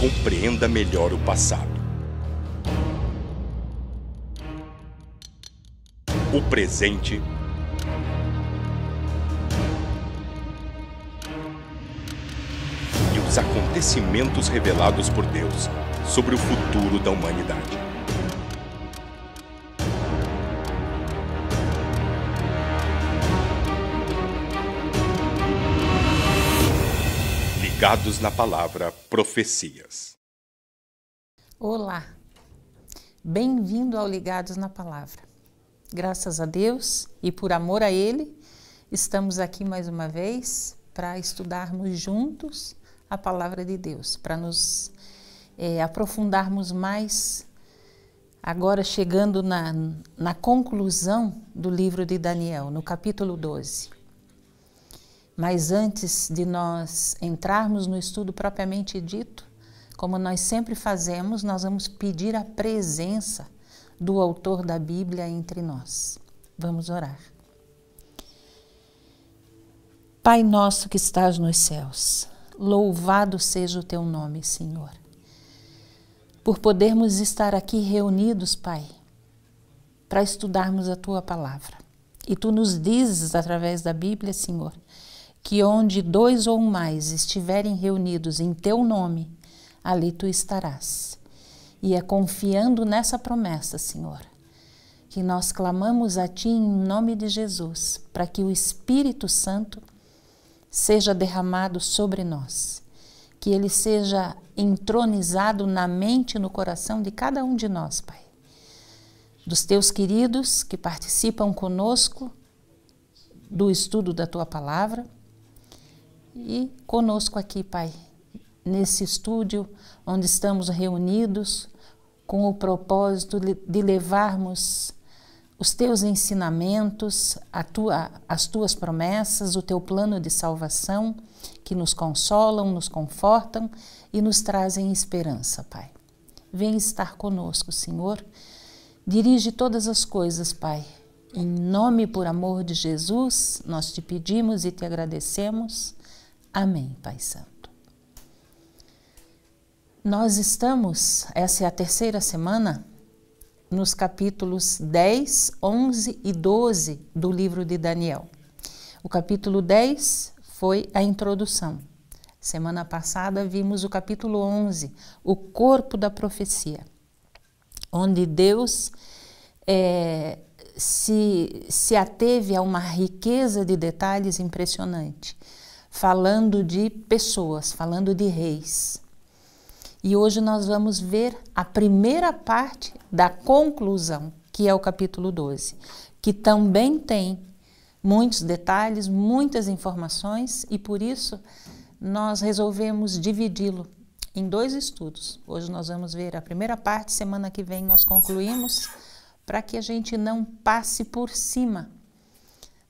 compreenda melhor o passado, o presente e os acontecimentos revelados por Deus sobre o futuro da humanidade. Ligados na Palavra Profecias. Olá, bem-vindo ao Ligados na Palavra. Graças a Deus e por amor a Ele, estamos aqui mais uma vez para estudarmos juntos a Palavra de Deus, para nos aprofundarmos mais, agora chegando na conclusão do livro de Daniel, no capítulo 12. Mas antes de nós entrarmos no estudo propriamente dito, como nós sempre fazemos, nós vamos pedir a presença do autor da Bíblia entre nós. Vamos orar. Pai nosso que estás nos céus, louvado seja o teu nome, Senhor. Por podermos estar aqui reunidos, Pai, para estudarmos a tua palavra. E tu nos dizes através da Bíblia, Senhor, que onde 2 ou mais estiverem reunidos em teu nome, ali tu estarás. E é confiando nessa promessa, Senhor, que nós clamamos a ti em nome de Jesus, para que o Espírito Santo seja derramado sobre nós, que ele seja entronizado na mente e no coração de cada um de nós, Pai. Dos teus queridos que participam conosco do estudo da tua palavra, e conosco aqui, Pai, nesse estúdio onde estamos reunidos com o propósito de levarmos os teus ensinamentos, as tuas promessas, o teu plano de salvação, que nos consolam, nos confortam e nos trazem esperança, Pai. Vem estar conosco, Senhor. Dirige todas as coisas, Pai. Em nome e por amor de Jesus, nós te pedimos e te agradecemos. Amém, Pai Santo. Nós estamos, essa é a terceira semana, nos capítulos 10, 11 e 12 do livro de Daniel. O capítulo 10 foi a introdução. Semana passada vimos o capítulo 11, o corpo da profecia, onde Deus se ateve a uma riqueza de detalhes impressionante, falando de pessoas, falando de reis. E hoje nós vamos ver a primeira parte da conclusão, que é o capítulo 12, que também tem muitos detalhes, muitas informações, e por isso nós resolvemos dividi-lo em 2 estudos. Hoje nós vamos ver a primeira parte, semana que vem nós concluímos, para que a gente não passe por cima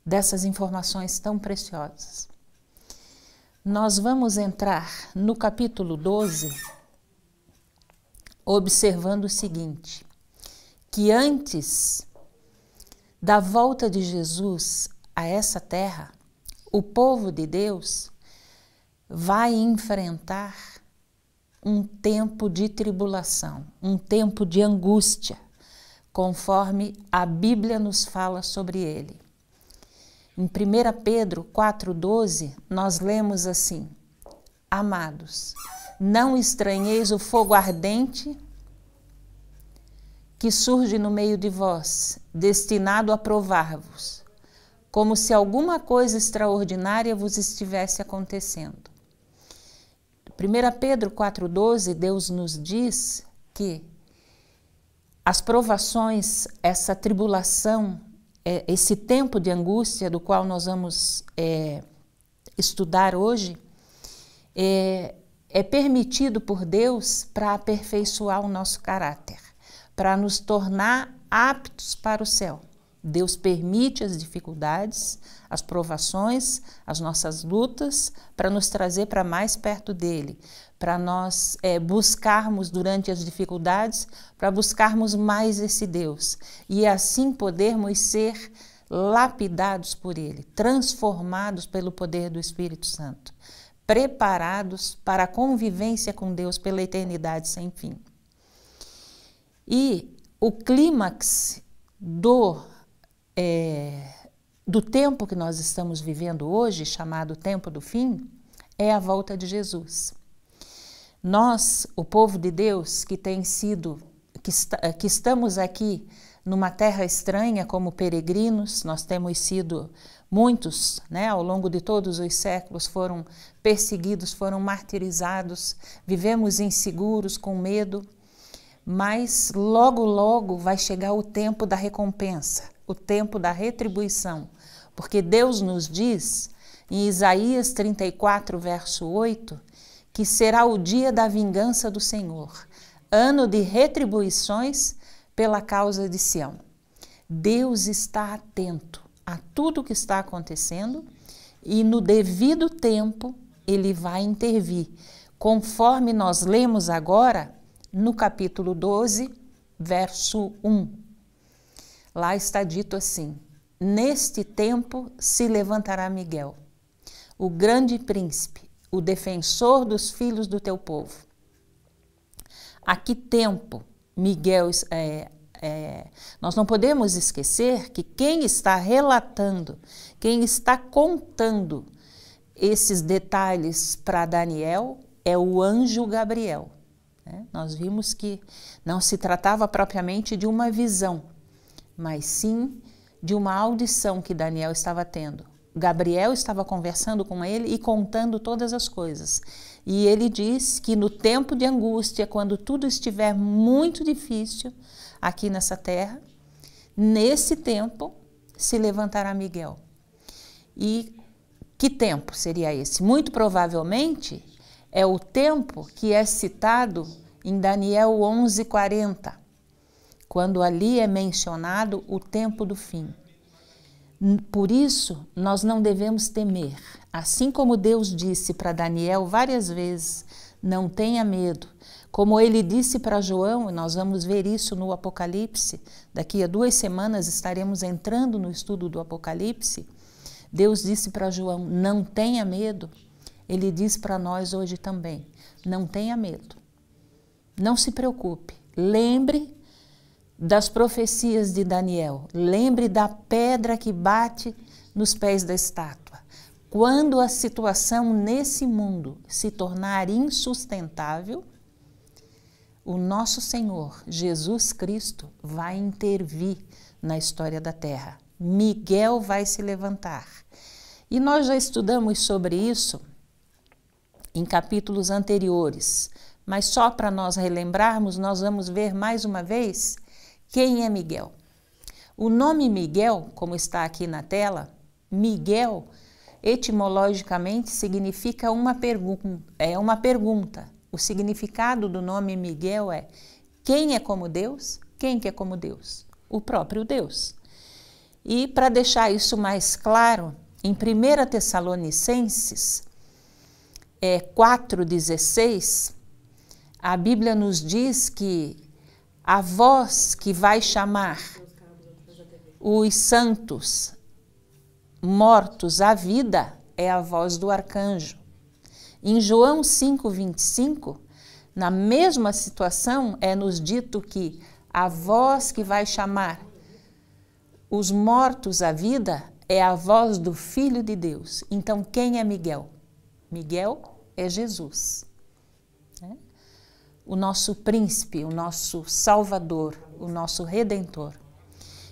dessas informações tão preciosas. Nós vamos entrar no capítulo 12 observando o seguinte, que antes da volta de Jesus a essa terra, o povo de Deus vai enfrentar um tempo de tribulação, um tempo de angústia, conforme a Bíblia nos fala sobre ele. Em 1 Pedro 4,12, nós lemos assim: Amados, não estranheis o fogo ardente que surge no meio de vós, destinado a provar-vos, como se alguma coisa extraordinária vos estivesse acontecendo. 1 Pedro 4,12, Deus nos diz que as provações, essa tribulação, esse tempo de angústia do qual nós vamos estudar hoje, é permitido por Deus para aperfeiçoar o nosso caráter, para nos tornar aptos para o céu. Deus permite as dificuldades, as provações, as nossas lutas, para nos trazer para mais perto dele, para nós buscarmos durante as dificuldades, para buscarmos mais esse Deus e assim podermos ser lapidados por ele, transformados pelo poder do Espírito Santo, preparados para a convivência com Deus pela eternidade sem fim. E o clímax do tempo que nós estamos vivendo hoje, chamado tempo do fim, é a volta de Jesus. Nós, o povo de Deus, que estamos aqui numa terra estranha como peregrinos, nós temos sido muitos, né, ao longo de todos os séculos, foram perseguidos, foram martirizados, vivemos inseguros, com medo, mas logo, logo vai chegar o tempo da recompensa, o tempo da retribuição, porque Deus nos diz, em Isaías 34, verso 8, que será o dia da vingança do Senhor, ano de retribuições pela causa de Sião. Deus está atento a tudo que está acontecendo e no devido tempo Ele vai intervir, conforme nós lemos agora no capítulo 12, verso 1. Lá está dito assim: neste tempo se levantará Miguel, o grande príncipe, o defensor dos filhos do teu povo. A que tempo Miguel nós não podemos esquecer que quem está relatando, quem está contando esses detalhes para Daniel é o anjo Gabriel. Nós vimos que não se tratava propriamente de uma visão, mas sim de uma audição que Daniel estava tendo. Gabriel estava conversando com ele e contando todas as coisas. E ele diz que no tempo de angústia, quando tudo estiver muito difícil aqui nessa terra, nesse tempo se levantará Miguel. E que tempo seria esse? Muito provavelmente é o tempo que é citado em Daniel 11:40, quando ali é mencionado o tempo do fim. Por isso, nós não devemos temer. Assim como Deus disse para Daniel várias vezes, não tenha medo. Como ele disse para João, e nós vamos ver isso no Apocalipse, daqui a 2 semanas estaremos entrando no estudo do Apocalipse. Deus disse para João, não tenha medo. Ele diz para nós hoje também, não tenha medo. Não se preocupe. Lembre das profecias de Daniel. Lembre da pedra que bate nos pés da estátua. Quando a situação nesse mundo se tornar insustentável, o nosso Senhor, Jesus Cristo, vai intervir na história da terra. Miguel vai se levantar. E nós já estudamos sobre isso em capítulos anteriores, mas só para nós relembrarmos, nós vamos ver mais uma vez quem é Miguel. O nome Miguel, como está aqui na tela, Miguel, etimologicamente significa uma pergunta. O significado do nome Miguel é: quem é como Deus? Quem que é como Deus? O próprio Deus. E para deixar isso mais claro, em 1 Tessalonicenses 4,16, a Bíblia nos diz que a voz que vai chamar os santos mortos à vida é a voz do arcanjo. Em João 5,25, na mesma situação, é nos dito que a voz que vai chamar os mortos à vida é a voz do Filho de Deus. Então, quem é Miguel? Miguel é Jesus. O nosso príncipe, o nosso salvador, o nosso redentor.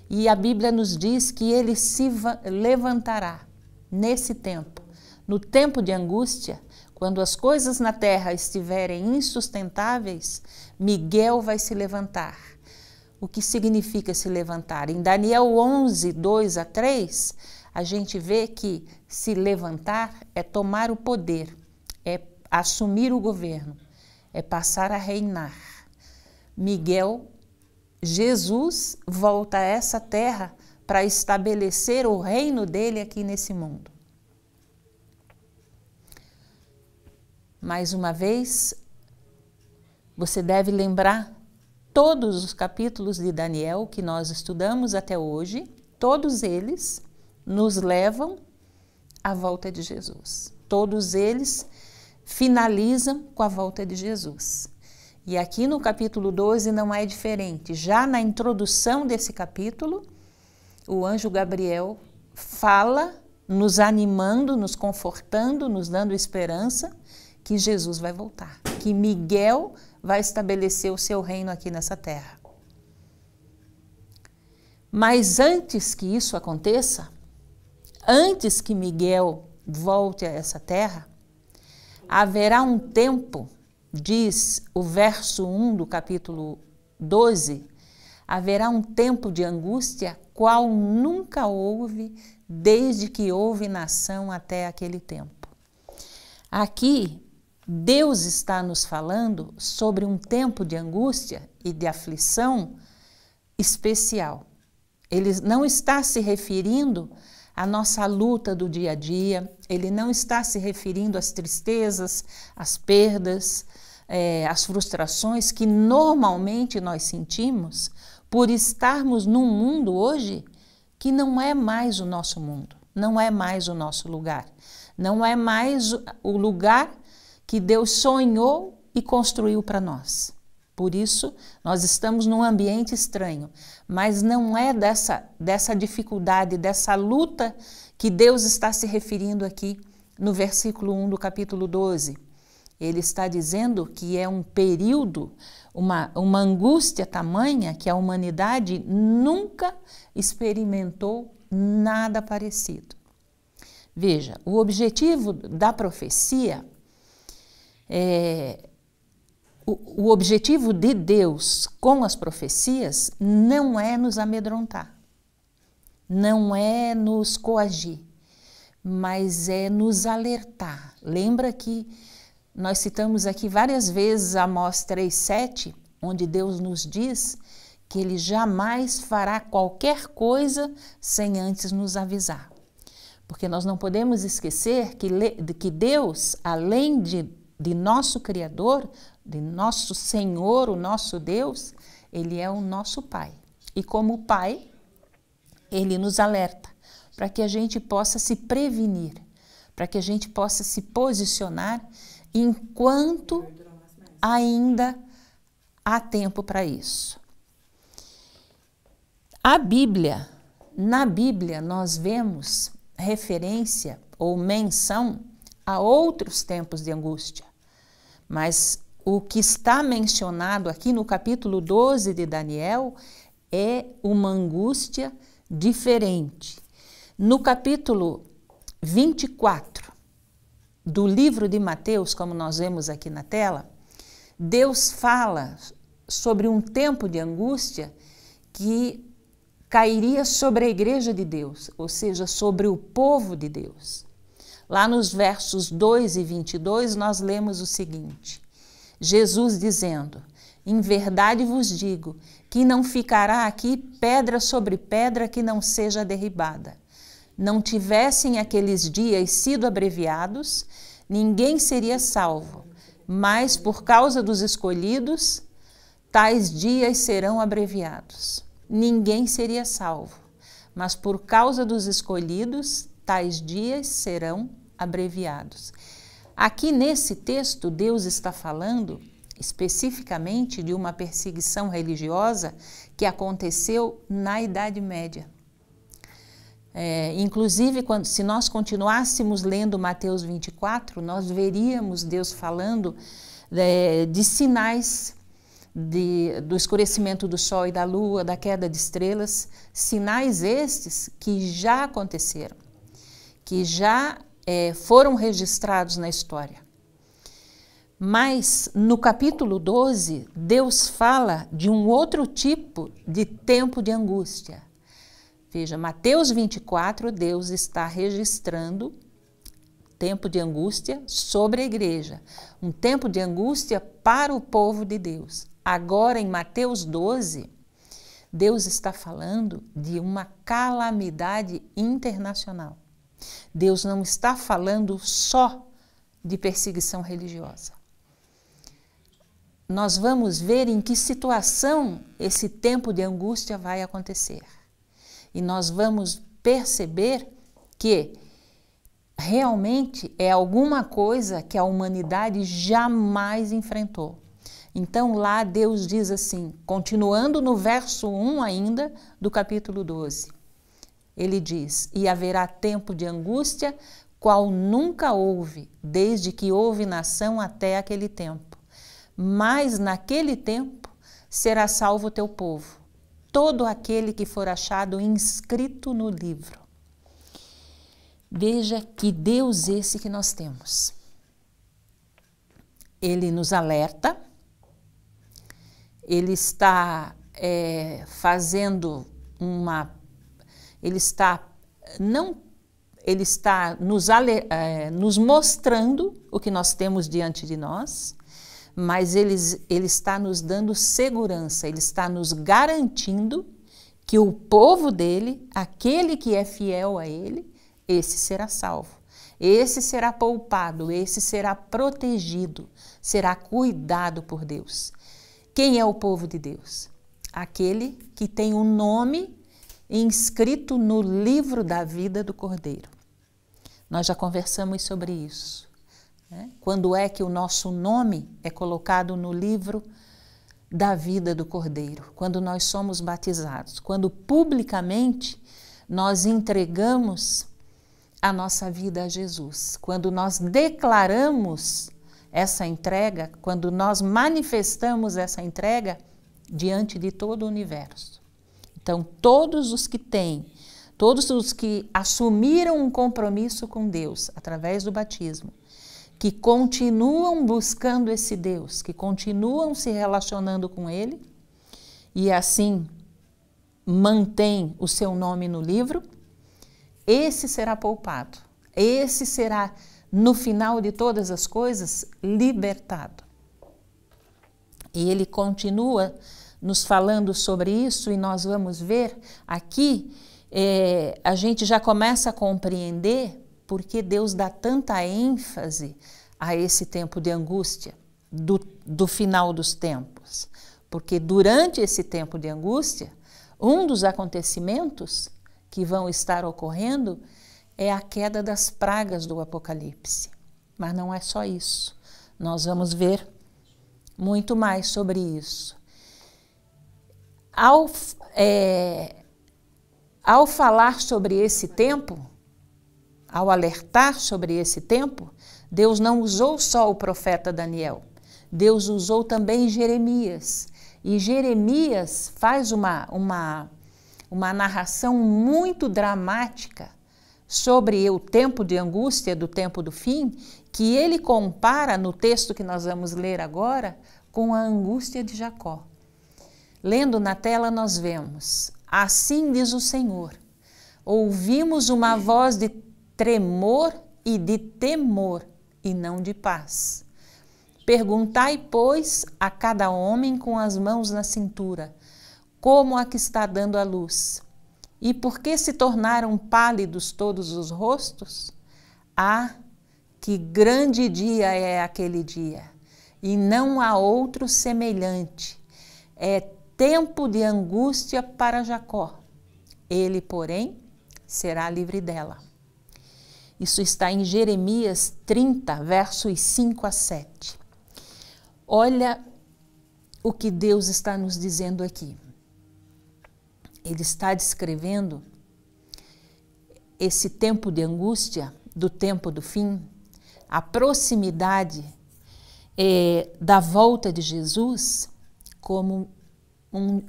E a Bíblia nos diz que ele se levantará nesse tempo, no tempo de angústia, quando as coisas na terra estiverem insustentáveis, Miguel vai se levantar. O que significa se levantar? Em Daniel 11, 2-3, a gente vê que se levantar é tomar o poder, é assumir o governo, é passar a reinar. Miguel, Jesus, volta a essa terra para estabelecer o reino dele aqui nesse mundo. Mais uma vez, você deve lembrar todos os capítulos de Daniel que nós estudamos até hoje, todos eles nos levam à volta de Jesus. Todos eles finalizam com a volta de Jesus. E aqui no capítulo 12 não é diferente. Já na introdução desse capítulo, o anjo Gabriel fala, nos animando, nos confortando, nos dando esperança que Jesus vai voltar, que Miguel vai estabelecer o seu reino aqui nessa terra. Mas antes que isso aconteça, antes que Miguel volte a essa terra, haverá um tempo, diz o verso 1 do capítulo 12, haverá um tempo de angústia qual nunca houve desde que houve nação até aquele tempo. Aqui, Deus está nos falando sobre um tempo de angústia e de aflição especial. Ele não está se referindo à nossa luta do dia a dia, ele não está se referindo às tristezas, às perdas, às frustrações que normalmente nós sentimos por estarmos num mundo hoje que não é mais o nosso mundo, não é mais o nosso lugar, não é mais o lugar que Deus sonhou e construiu para nós. Por isso, nós estamos num ambiente estranho, mas não é dessa dificuldade, dessa luta que Deus está se referindo aqui no versículo 1 do capítulo 12. Ele está dizendo que é um período, uma angústia tamanha que a humanidade nunca experimentou nada parecido. Veja, o objetivo da profecia o objetivo de Deus com as profecias não é nos amedrontar, não é nos coagir, mas é nos alertar. Lembra que nós citamos aqui várias vezes Amós 3:7, onde Deus nos diz que Ele jamais fará qualquer coisa sem antes nos avisar. Porque nós não podemos esquecer que Deus, além de nosso Criador, de nosso Senhor, o nosso Deus, Ele é o nosso Pai. E como Pai, Ele nos alerta para que a gente possa se prevenir, para que a gente possa se posicionar enquanto ainda há tempo para isso. Na Bíblia, nós vemos referência ou menção a outros tempos de angústia, mas o que está mencionado aqui no capítulo 12 de Daniel é uma angústia diferente. No capítulo 24 do livro de Mateus, como nós vemos aqui na tela, Deus fala sobre um tempo de angústia que cairia sobre a igreja de Deus, ou seja, sobre o povo de Deus. Lá nos versos 2 e 22, nós lemos o seguinte: Jesus dizendo: em verdade vos digo que não ficará aqui pedra sobre pedra que não seja derribada. Não tivessem aqueles dias sido abreviados, ninguém seria salvo, mas por causa dos escolhidos, tais dias serão abreviados. Ninguém seria salvo, mas por causa dos escolhidos, tais dias serão abreviados. Aqui nesse texto, Deus está falando especificamente de uma perseguição religiosa que aconteceu na Idade Média. Inclusive, se nós continuássemos lendo Mateus 24, nós veríamos Deus falando de sinais do escurecimento do sol e da lua, da queda de estrelas, sinais estes que já aconteceram, que já foram registrados na história. Mas no capítulo 12, Deus fala de um outro tipo de tempo de angústia. Veja, Mateus 24, Deus está registrando tempo de angústia sobre a igreja, um tempo de angústia para o povo de Deus. Agora, em Mateus 12, Deus está falando de uma calamidade internacional. Deus não está falando só de perseguição religiosa. Nós vamos ver em que situação esse tempo de angústia vai acontecer. E nós vamos perceber que realmente é alguma coisa que a humanidade jamais enfrentou. Então lá Deus diz assim, continuando no verso 1 ainda do capítulo 12, ele diz, e haverá tempo de angústia, qual nunca houve, desde que houve nação até aquele tempo. Mas naquele tempo será salvo o teu povo, todo aquele que for achado inscrito no livro. Veja que Deus esse que nós temos. Ele nos alerta, ele está fazendo uma... Ele está nos mostrando o que nós temos diante de nós, mas ele está nos dando segurança, ele está nos garantindo que o povo dele, aquele que é fiel a ele, esse será salvo, esse será poupado, esse será protegido, será cuidado por Deus. Quem é o povo de Deus? Aquele que tem o nome inscrito no livro da vida do Cordeiro. Nós já conversamos sobre isso. Quando é que o nosso nome é colocado no livro da vida do Cordeiro? Quando nós somos batizados, quando publicamente nós entregamos a nossa vida a Jesus, quando nós declaramos essa entrega, quando nós manifestamos essa entrega diante de todo o universo. Então, todos os que assumiram um compromisso com Deus através do batismo, que continuam buscando esse Deus, que continuam se relacionando com Ele e assim mantém o seu nome no livro, esse será poupado, esse será, no final de todas as coisas, libertado. E ele continua nos falando sobre isso e nós vamos ver aqui, a gente já começa a compreender porque Deus dá tanta ênfase a esse tempo de angústia do final dos tempos. Porque durante esse tempo de angústia, um dos acontecimentos que vão estar ocorrendo é a queda das pragas do Apocalipse. Mas não é só isso. Nós vamos ver muito mais sobre isso. Ao falar sobre esse tempo, ao alertar sobre esse tempo, Deus não usou só o profeta Daniel, Deus usou também Jeremias. E Jeremias faz uma narração muito dramática sobre o tempo de angústia, do tempo do fim, que ele compara no texto que nós vamos ler agora com a angústia de Jacó. Lendo na tela nós vemos, assim diz o Senhor, ouvimos uma voz de tremor e de temor e não de paz. Perguntai, pois, a cada homem com as mãos na cintura, como a que está dando a luz. E por que se tornaram pálidos todos os rostos? Ah, que grande dia é aquele dia, e não há outro semelhante. É tempo de angústia para Jacó. Ele, porém, será livre dela. Isso está em Jeremias 30, versos 5 a 7. Olha o que Deus está nos dizendo aqui. Ele está descrevendo esse tempo de angústia, do tempo do fim, a proximidade da volta de Jesus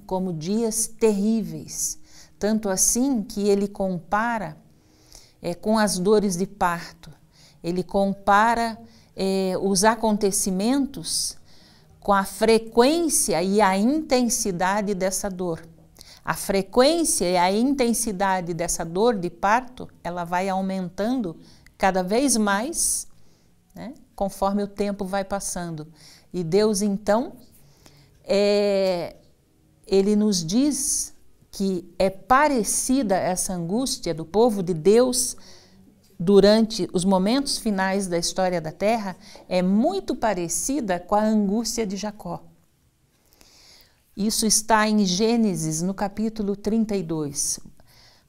como dias terríveis. Tanto assim que ele compara com as dores de parto. Ele compara os acontecimentos com a frequência e a intensidade dessa dor. A frequência e a intensidade dessa dor de parto, ela vai aumentando cada vez mais, né, conforme o tempo vai passando. E Deus, então, ele nos diz que é parecida essa angústia do povo de Deus durante os momentos finais da história da Terra, é muito parecida com a angústia de Jacó. Isso está em Gênesis, no capítulo 32.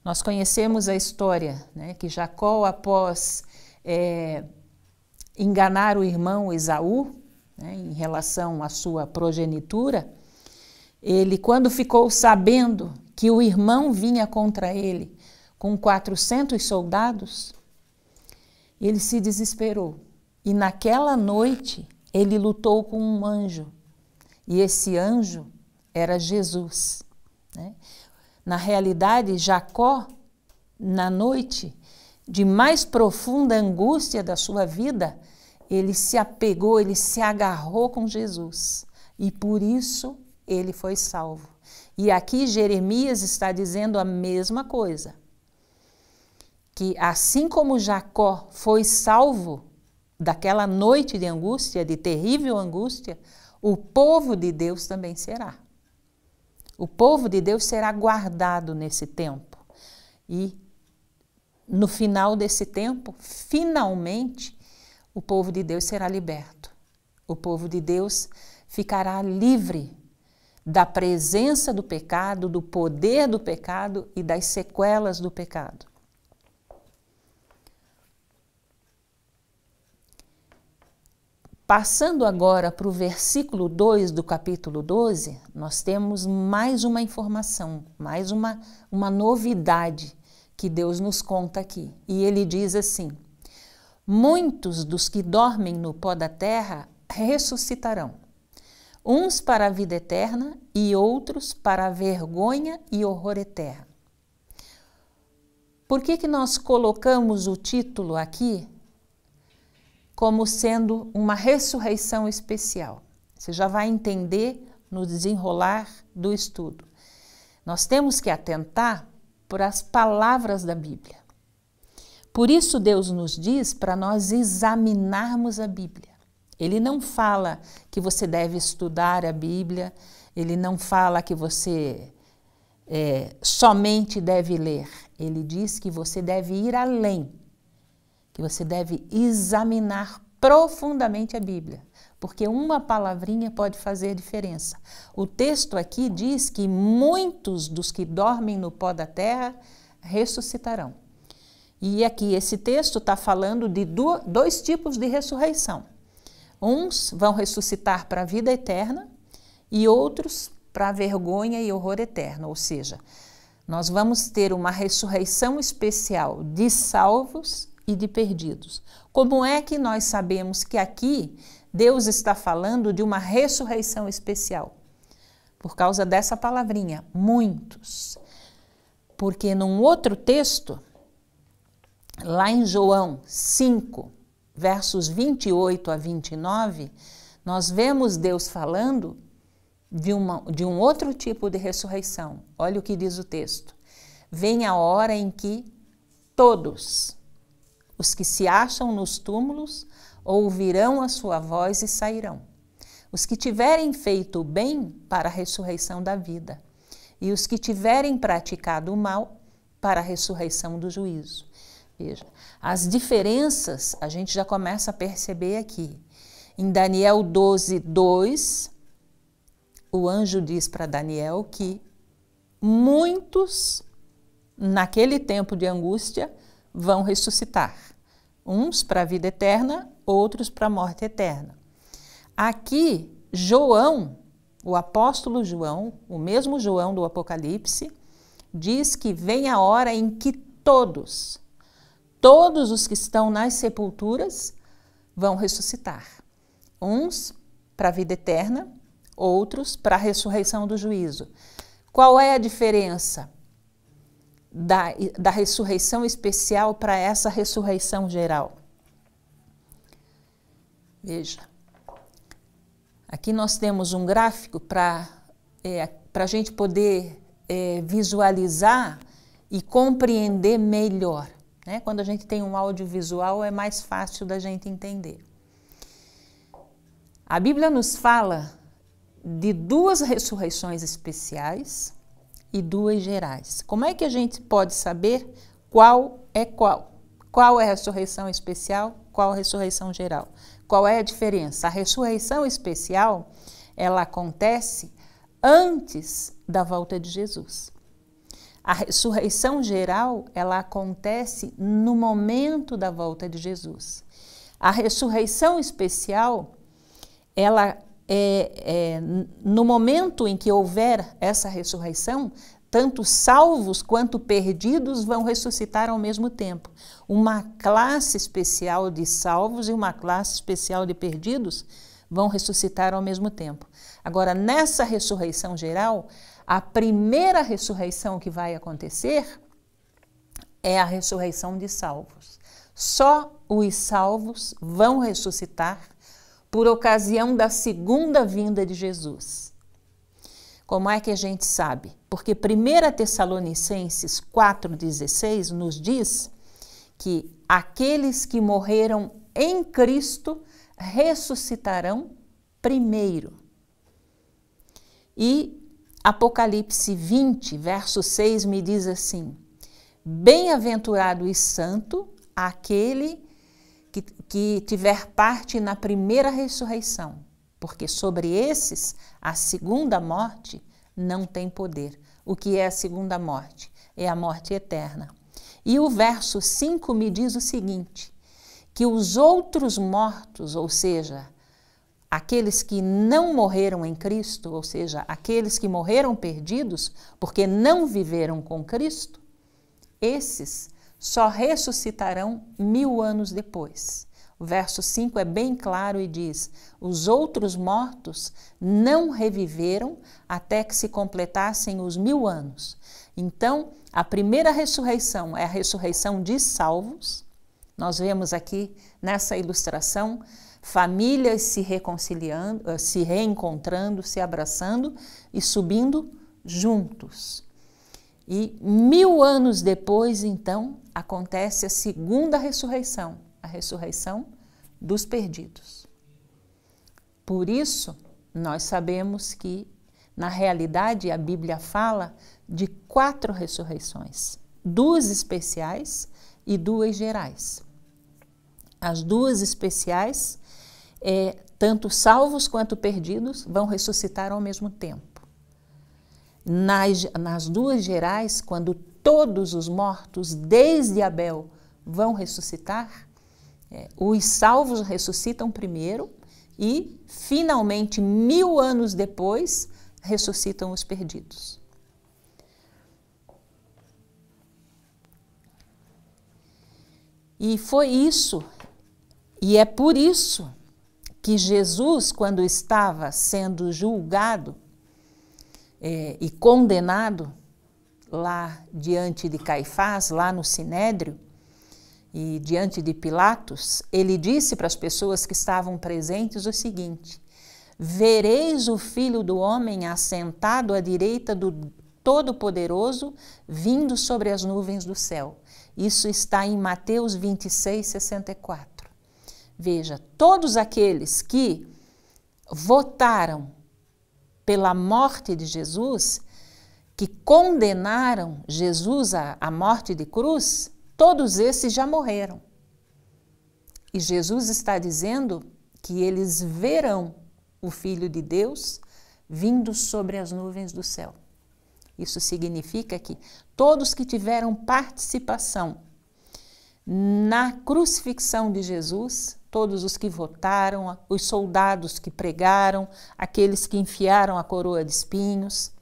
Nós conhecemos a história, né, que Jacó, após enganar o irmão Esaú, né, em relação à sua progenitura, ele, quando ficou sabendo que o irmão vinha contra ele com 400 soldados, ele se desesperou. E naquela noite ele lutou com um anjo. E esse anjo era Jesus, né? Na realidade, Jacó, na noite de mais profunda angústia da sua vida, ele se apegou, ele se agarrou com Jesus. E por isso ele foi salvo. E aqui Jeremias está dizendo a mesma coisa. Que assim como Jacó foi salvo daquela noite de angústia, de terrível angústia, o povo de Deus também será. O povo de Deus será guardado nesse tempo. E no final desse tempo, finalmente, o povo de Deus será liberto. O povo de Deus ficará livre da presença do pecado, do poder do pecado e das sequelas do pecado. Passando agora para o versículo 2 do capítulo 12, nós temos mais uma informação, mais uma novidade que Deus nos conta aqui. E ele diz assim: muitos dos que dormem no pó da terra ressuscitarão, uns para a vida eterna e outros para a vergonha e horror eterno. Por que nós colocamos o título aqui como sendo uma ressurreição especial? Você já vai entender no desenrolar do estudo. Nós temos que atentar para as palavras da Bíblia. Por isso Deus nos diz para nós examinarmos a Bíblia. Ele não fala que você deve estudar a Bíblia, ele não fala que você somente deve ler. Ele diz que você deve ir além, que você deve examinar profundamente a Bíblia, porque uma palavrinha pode fazer diferença. O texto aqui diz que muitos dos que dormem no pó da terra ressuscitarão. E aqui esse texto está falando de dois tipos de ressurreição. Uns vão ressuscitar para a vida eterna e outros para a vergonha e horror eterno, ou seja, nós vamos ter uma ressurreição especial de salvos e de perdidos. Como é que nós sabemos que aqui Deus está falando de uma ressurreição especial? Por causa dessa palavrinha, muitos. Porque num outro texto, lá em João 5, versos 28 a 29, nós vemos Deus falando de um outro tipo de ressurreição. Olha o que diz o texto. Vem a hora em que todos os que se acham nos túmulos ouvirão a sua voz e sairão. Os que tiverem feito o bem para a ressurreição da vida, e os que tiverem praticado o mal para a ressurreição do juízo. Veja, as diferenças a gente já começa a perceber aqui. Em Daniel 12, 2, o anjo diz para Daniel que muitos, naquele tempo de angústia, vão ressuscitar. Uns para a vida eterna, outros para a morte eterna. Aqui, João, o apóstolo João, o mesmo João do Apocalipse, diz que vem a hora em que todos os que estão nas sepulturas vão ressuscitar. Uns para a vida eterna, outros para a ressurreição do juízo. Qual é a diferença da ressurreição especial para essa ressurreição geral? Veja, aqui nós temos um gráfico para a gente poder visualizar e compreender melhor. Né? Quando a gente tem um audiovisual é mais fácil da gente entender. A Bíblia nos fala de duas ressurreições especiais e duas gerais. Como é que a gente pode saber qual é qual? Qual é a ressurreição especial, qual a ressurreição geral? Qual é a diferença? A ressurreição especial, ela acontece antes da volta de Jesus. A ressurreição geral, ela acontece no momento da volta de Jesus. A ressurreição especial, ela no momento em que houver essa ressurreição, tanto salvos quanto perdidos vão ressuscitar ao mesmo tempo. Uma classe especial de salvos e uma classe especial de perdidos vão ressuscitar ao mesmo tempo. Agora, nessa ressurreição geral, a primeira ressurreição que vai acontecer é a ressurreição de salvos. Só os salvos vão ressuscitar por ocasião da segunda vinda de Jesus. Como é que a gente sabe? Porque 1 Tessalonicenses 4,16 nos diz que aqueles que morreram em Cristo ressuscitarão primeiro. E Apocalipse 20, verso 6 me diz assim: bem-aventurado e santo aquele que tiver parte na primeira ressurreição, porque sobre esses a segunda morte não tem poder. O que é a segunda morte? É a morte eterna. E o verso 5 me diz o seguinte, que os outros mortos, ou seja, aqueles que não morreram em Cristo, ou seja, aqueles que morreram perdidos porque não viveram com Cristo, esses só ressuscitarão 1000 anos depois. O verso 5 é bem claro e diz: os outros mortos não reviveram até que se completassem os 1000 anos. Então, a primeira ressurreição é a ressurreição de salvos. Nós vemos aqui nessa ilustração famílias se reconciliando, se reencontrando, se abraçando e subindo juntos. E 1000 anos depois, então, acontece a segunda ressurreição, a ressurreição dos perdidos. Por isso, nós sabemos que, na realidade, a Bíblia fala de 4 ressurreições, 2 especiais e 2 gerais. As 2 especiais, tanto salvos quanto perdidos, vão ressuscitar ao mesmo tempo. Nas 2 gerais, quando todos os mortos, desde Abel, vão ressuscitar, os salvos ressuscitam primeiro e, finalmente, 1000 anos depois, ressuscitam os perdidos. E foi isso, e é por isso que Jesus, quando estava sendo julgado e condenado lá diante de Caifás, lá no Sinédrio, e diante de Pilatos, ele disse para as pessoas que estavam presentes o seguinte: vereis o Filho do Homem assentado à direita do Todo-Poderoso, vindo sobre as nuvens do céu. Isso está em Mateus 26, 64. Veja, todos aqueles que votaram pela morte de Jesus, que condenaram Jesus à morte de cruz, todos esses já morreram. E Jesus está dizendo que eles verão o Filho de Deus vindo sobre as nuvens do céu. Isso significa que todos que tiveram participação na crucifixão de Jesus, todos os que votaram, os soldados que pregaram, aqueles que enfiaram a coroa de espinhos,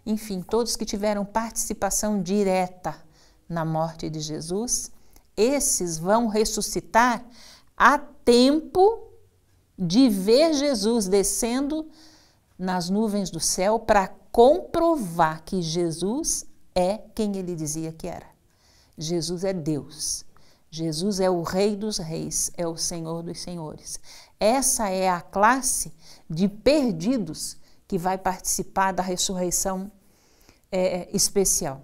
enfim, todos que tiveram participação direta na morte de Jesus, esses vão ressuscitar a tempo de ver Jesus descendo nas nuvens do céu para comprovar que Jesus é quem ele dizia que era. Jesus é Deus. Jesus é o Rei dos Reis, é o Senhor dos Senhores. Essa é a classe de perdidos que vai participar da ressurreição especial.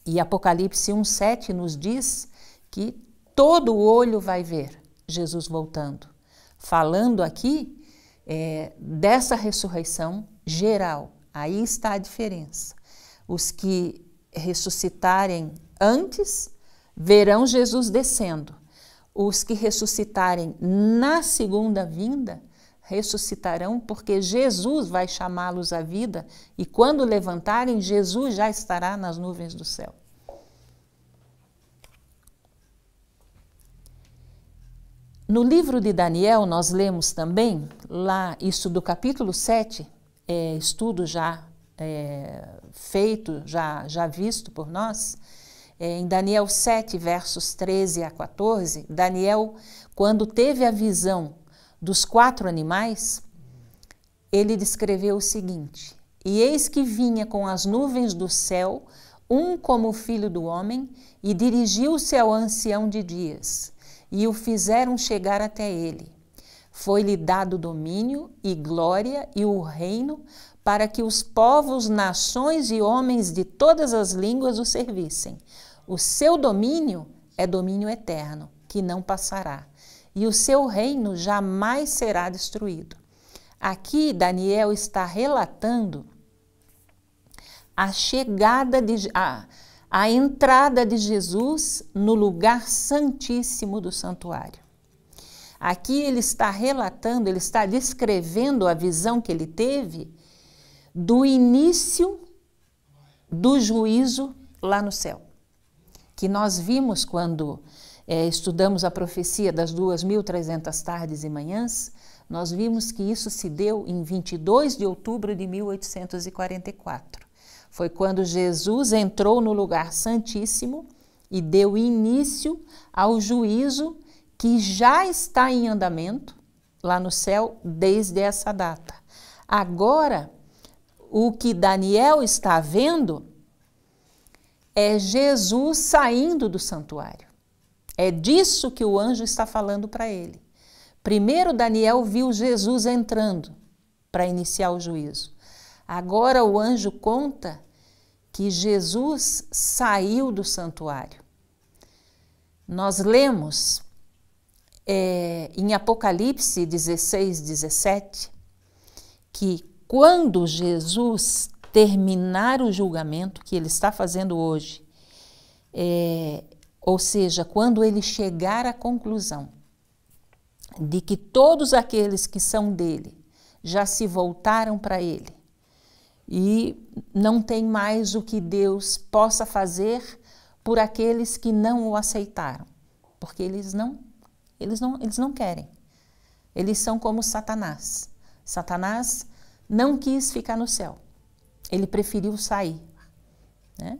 E Apocalipse 1,7 nos diz que todo olho vai ver Jesus voltando. Falando aqui dessa ressurreição geral. Aí está a diferença. Os que ressuscitarem antes verão Jesus descendo. Os que ressuscitarem na segunda vinda ressuscitarão, porque Jesus vai chamá-los à vida, e quando levantarem, Jesus já estará nas nuvens do céu. No livro de Daniel, nós lemos também, lá, isso do capítulo 7, estudo já feito, já visto por nós, em Daniel 7, versos 13 a 14, Daniel, quando teve a visão dos 4 animais, ele descreveu o seguinte: e eis que vinha com as nuvens do céu, um como o filho do homem, e dirigiu-se ao ancião de dias, e o fizeram chegar até ele. Foi-lhe dado domínio e glória e o reino, para que os povos, nações e homens de todas as línguas o servissem. O seu domínio é domínio eterno, que não passará, e o seu reino jamais será destruído. Aqui Daniel está relatando a chegada a entrada de Jesus no lugar santíssimo do santuário. Aqui ele está relatando, ele está descrevendo a visão que ele teve do início do juízo lá no céu, que nós vimos quando estudamos a profecia das 2.300 tardes e manhãs. Nós vimos que isso se deu em 22 de outubro de 1844. Foi quando Jesus entrou no lugar santíssimo e deu início ao juízo que já está em andamento lá no céu desde essa data. Agora, o que Daniel está vendo é Jesus saindo do santuário. É disso que o anjo está falando para ele. Primeiro Daniel viu Jesus entrando para iniciar o juízo. Agora o anjo conta que Jesus saiu do santuário. Nós lemos em Apocalipse 16, 17, que quando Jesus terminar o julgamento que ele está fazendo hoje, ou seja, quando ele chegar à conclusão de que todos aqueles que são dele já se voltaram para ele e não tem mais o que Deus possa fazer por aqueles que não o aceitaram, porque eles não querem. Eles são como Satanás. Satanás não quis ficar no céu. Ele preferiu sair, né?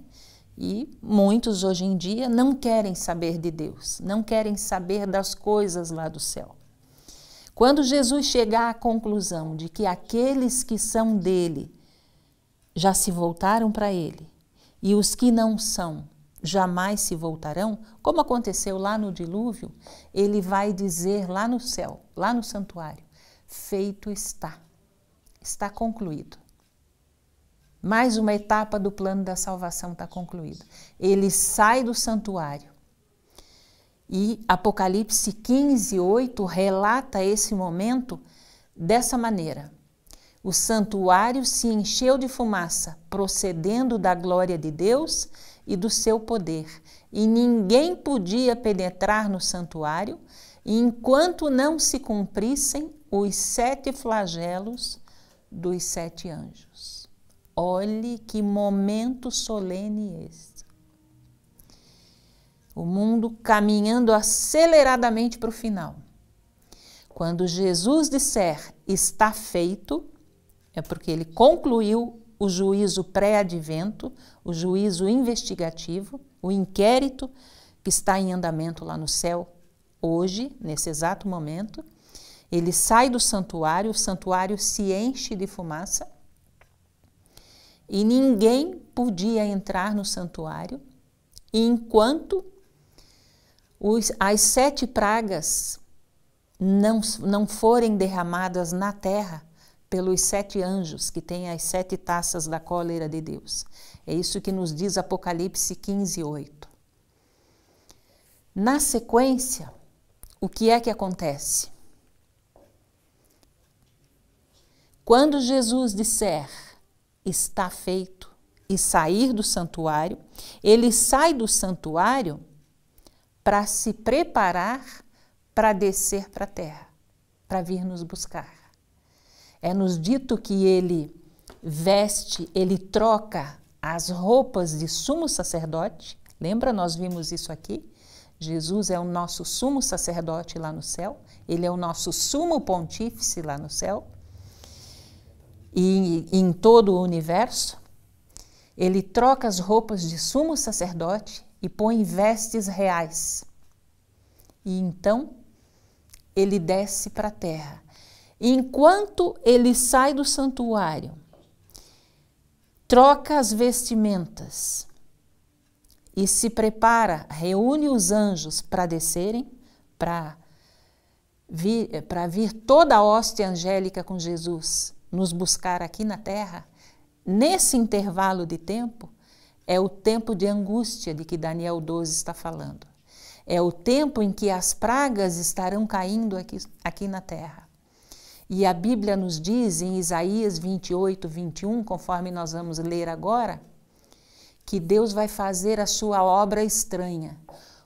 E muitos hoje em dia não querem saber de Deus, não querem saber das coisas lá do céu. Quando Jesus chegar à conclusão de que aqueles que são dele já se voltaram para ele e os que não são jamais se voltarão, como aconteceu lá no dilúvio, ele vai dizer lá no céu, lá no santuário: feito está, está concluído. Mais uma etapa do plano da salvação está concluída. Ele sai do santuário. E Apocalipse 15, 8 relata esse momento dessa maneira: o santuário se encheu de fumaça, procedendo da glória de Deus e do seu poder, e ninguém podia penetrar no santuário, enquanto não se cumprissem os 7 flagelos dos 7 anjos. Olhe que momento solene este. O mundo caminhando aceleradamente para o final. Quando Jesus disser está feito, é porque ele concluiu o juízo pré-advento, o juízo investigativo, o inquérito que está em andamento lá no céu hoje, nesse exato momento. Ele sai do santuário, o santuário se enche de fumaça e ninguém podia entrar no santuário enquanto as 7 pragas não forem derramadas na terra pelos 7 anjos que têm as 7 taças da cólera de Deus. É isso que nos diz Apocalipse 15, 8. Na sequência, o que é que acontece? Quando Jesus disser está feito e sair do santuário, ele sai do santuário para se preparar para descer para a terra, para vir nos buscar. É-nos dito que ele veste, ele troca as roupas de sumo sacerdote. Lembra, nós vimos isso aqui? Jesus é o nosso sumo sacerdote lá no céu. Ele é o nosso sumo pontífice lá no céu. E em todo o universo, ele troca as roupas de sumo sacerdote e põe vestes reais. E então, ele desce para a terra. Enquanto ele sai do santuário, troca as vestimentas e se prepara, reúne os anjos para descerem, para vir toda a hóstia angélica com Jesus nos buscar aqui na terra. Nesse intervalo de tempo, é o tempo de angústia de que Daniel 12 está falando. É o tempo em que as pragas estarão caindo aqui na terra. E a Bíblia nos diz em Isaías 28, 21, conforme nós vamos ler agora, que Deus vai fazer a sua obra estranha,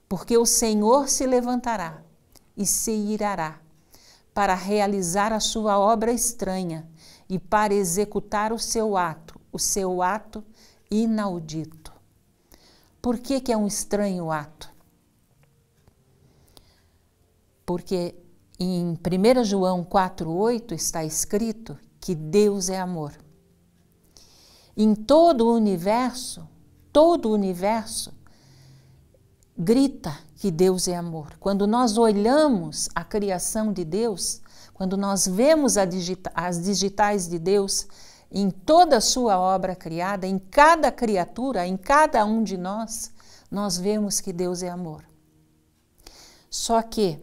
porque o Senhor se levantará e se irará para realizar a sua obra estranha e para executar o seu ato inaudito. Por que é um estranho ato? Porque em 1 João 4,8 está escrito que Deus é amor. Em todo o universo grita que Deus é amor. Quando nós olhamos a criação de Deus, quando nós vemos as digitais de Deus em toda a sua obra criada, em cada criatura, em cada um de nós, nós vemos que Deus é amor. Só que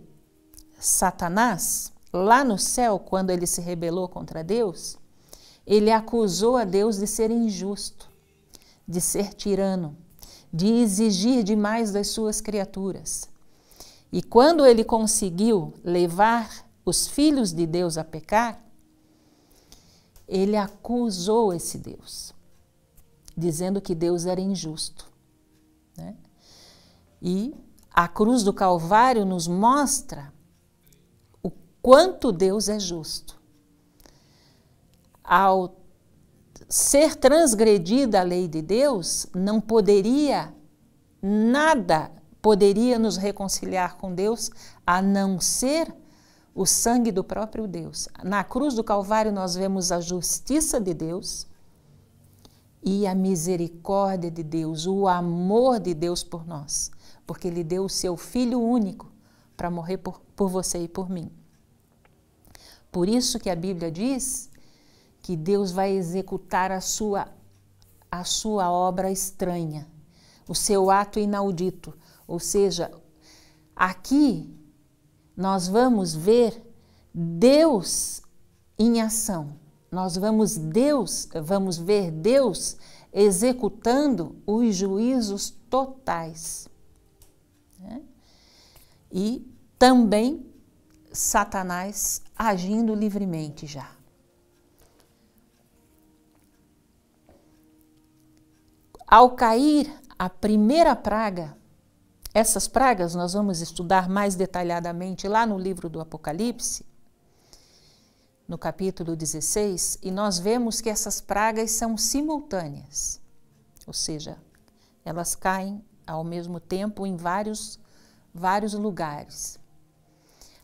Satanás, lá no céu, quando ele se rebelou contra Deus, ele acusou a Deus de ser injusto, de ser tirano, de exigir demais das suas criaturas. E quando ele conseguiu levar os filhos de Deus a pecar, ele acusou esse Deus, dizendo que Deus era injusto, né? E a cruz do Calvário nos mostra o quanto Deus é justo. Ao ser transgredida a lei de Deus, nada poderia nos reconciliar com Deus, a não ser o sangue do próprio Deus. Na cruz do Calvário nós vemos a justiça de Deus e a misericórdia de Deus, o amor de Deus por nós, porque Ele deu o seu Filho único para morrer por você e por mim. Por isso que a Bíblia diz que Deus vai executar a sua obra estranha, o seu ato inaudito. Ou seja, aqui nós vamos ver Deus em ação. Nós vamos ver Deus executando os juízos totais, né? E também Satanás agindo livremente já. Ao cair a primeira praga, essas pragas nós vamos estudar mais detalhadamente lá no livro do Apocalipse, no capítulo 16, e nós vemos que essas pragas são simultâneas, ou seja, elas caem ao mesmo tempo em vários lugares.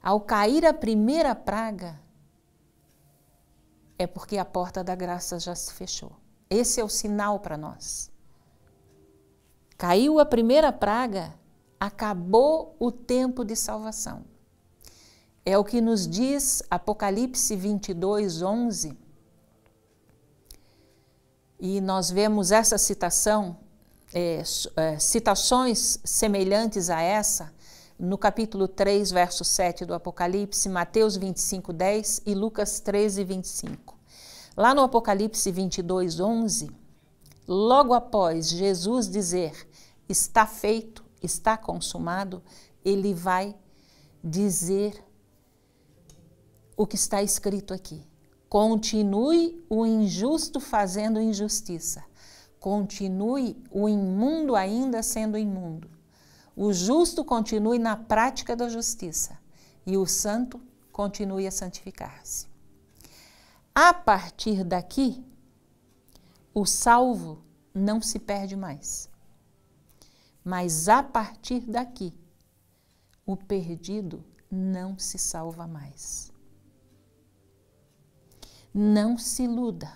Ao cair a primeira praga, é porque a porta da graça já se fechou. Esse é o sinal para nós. Caiu a primeira praga, acabou o tempo de salvação. É o que nos diz Apocalipse 22, 11. E nós vemos essa citação, citações semelhantes a essa, no capítulo 3, verso 7 do Apocalipse, Mateus 25, 10 e Lucas 13, 25. Lá no Apocalipse 22, 11, logo após Jesus dizer, está feito, está consumado, ele vai dizer o que está escrito aqui. Continue o injusto fazendo injustiça. Continue o imundo ainda sendo imundo. O justo continue na prática da justiça. E o santo continue a santificar-se. a partir daqui, o salvo não se perde mais. Mas a partir daqui, o perdido não se salva mais. Não se iluda.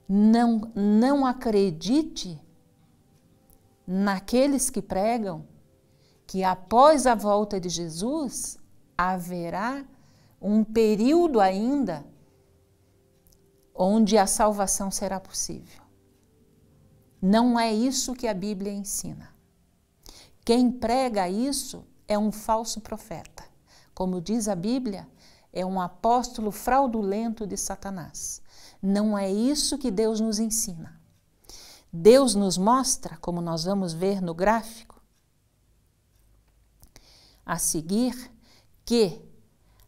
Não acredite naqueles que pregam que após a volta de Jesus haverá um período ainda onde a salvação será possível. Não é isso que a Bíblia ensina. Quem prega isso é um falso profeta. Como diz a Bíblia, é um apóstolo fraudulento de Satanás. Não é isso que Deus nos ensina. Deus nos mostra, como nós vamos ver no gráfico a seguir, que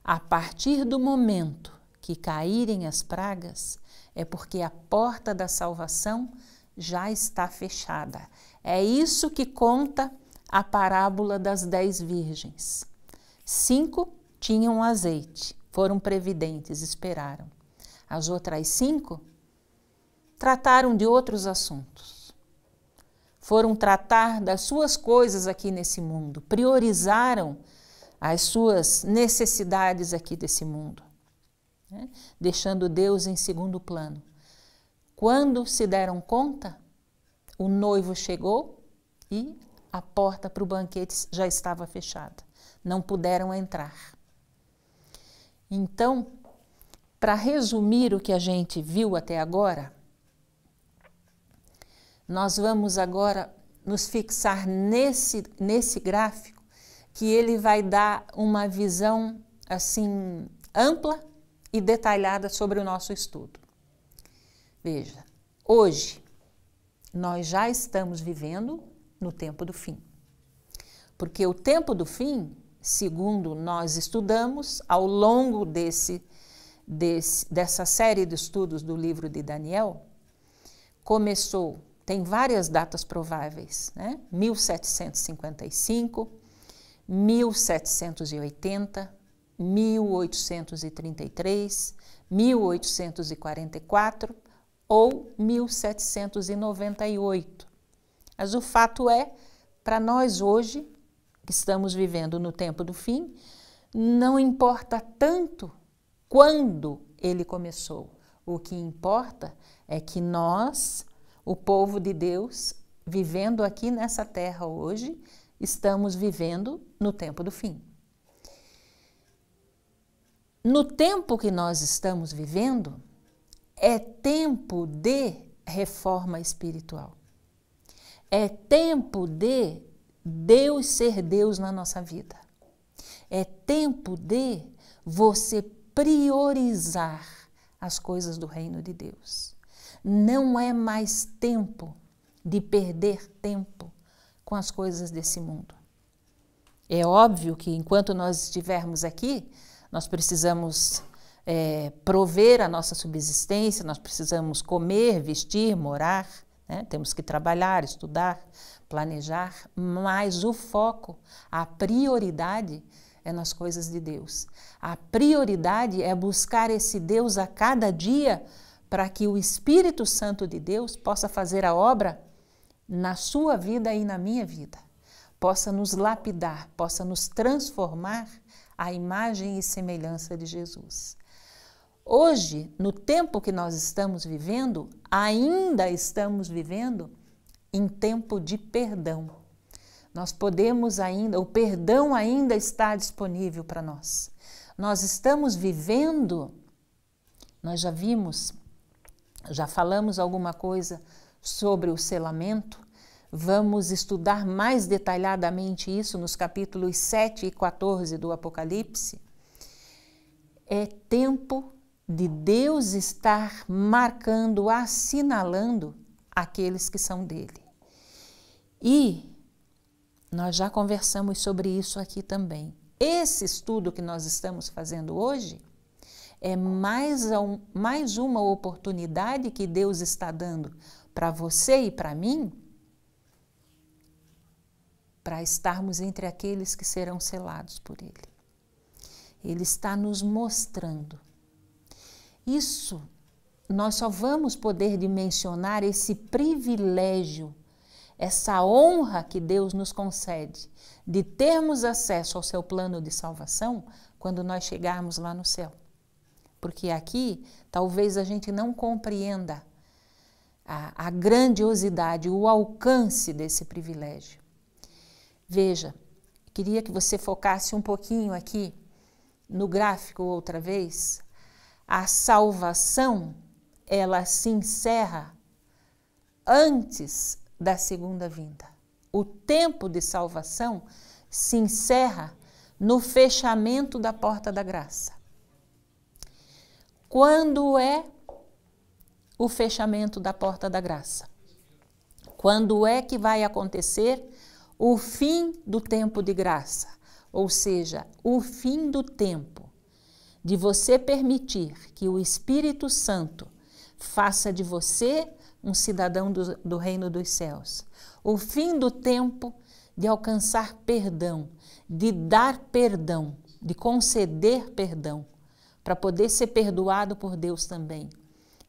a partir do momento que caírem as pragas, é porque a porta da salvação já está fechada. É isso que conta a parábola das 10 virgens. 5 tinham azeite, foram previdentes, esperaram. As outras 5 trataram de outros assuntos. Foram tratar das suas coisas aqui nesse mundo, priorizaram as suas necessidades aqui desse mundo, né? Deixando Deus em segundo plano. Quando se deram conta, o noivo chegou e a porta para o banquete já estava fechada. Não puderam entrar. Então, para resumir o que a gente viu até agora, nós vamos agora nos fixar nesse gráfico, que ele vai dar uma visão assim ampla e detalhada sobre o nosso estudo. Veja, hoje nós já estamos vivendo no tempo do fim. Porque o tempo do fim, segundo nós estudamos ao longo dessa série de estudos do livro de Daniel, começou, tem várias datas prováveis, né? 1755, 1780, 1833, 1844 ou 1798. Mas o fato é, para nós hoje, que estamos vivendo no tempo do fim, não importa tanto quando ele começou. O que importa é que nós, o povo de Deus, vivendo aqui nessa terra hoje, estamos vivendo no tempo do fim. No tempo que nós estamos vivendo, é tempo de reforma espiritual. É tempo de Deus ser Deus na nossa vida. É tempo de você priorizar as coisas do reino de Deus. Não é mais tempo de perder tempo com as coisas desse mundo. É óbvio que enquanto nós estivermos aqui, nós precisamos prover a nossa subsistência, nós precisamos comer, vestir, morar, né? Temos que trabalhar, estudar, planejar, mas o foco, a prioridade é nas coisas de Deus. A prioridade é buscar esse Deus a cada dia para que o Espírito Santo de Deus possa fazer a obra na sua vida e na minha vida. Possa nos lapidar, possa nos transformar à imagem e semelhança de Jesus. Hoje, no tempo que nós estamos vivendo, ainda estamos vivendo em tempo de perdão. Nós podemos ainda, o perdão ainda está disponível para nós. Nós estamos vivendo, nós já vimos, já falamos alguma coisa sobre o selamento, vamos estudar mais detalhadamente isso nos capítulos 7 e 14 do Apocalipse. É tempo de Deus estar marcando, assinalando aqueles que são dele. E nós já conversamos sobre isso aqui também. Esse estudo que nós estamos fazendo hoje é mais uma oportunidade que Deus está dando para você e para mim, para estarmos entre aqueles que serão selados por Ele. Ele está nos mostrando Isso, nós só vamos poder dimensionar esse privilégio, essa honra que Deus nos concede de termos acesso ao seu plano de salvação quando nós chegarmos lá no céu. Porque aqui talvez a gente não compreenda a grandiosidade, o alcance desse privilégio. Veja, queria que você focasse um pouquinho aqui no gráfico outra vez. A salvação, ela se encerra antes da segunda vinda. O tempo de salvação se encerra no fechamento da porta da graça. Quando é o fechamento da porta da graça? Quando é que vai acontecer o fim do tempo de graça? Ou seja, o fim do tempo de você permitir que o Espírito Santo faça de você um cidadão do reino dos céus. O fim do tempo de alcançar perdão, de dar perdão, de conceder perdão, para poder ser perdoado por Deus também,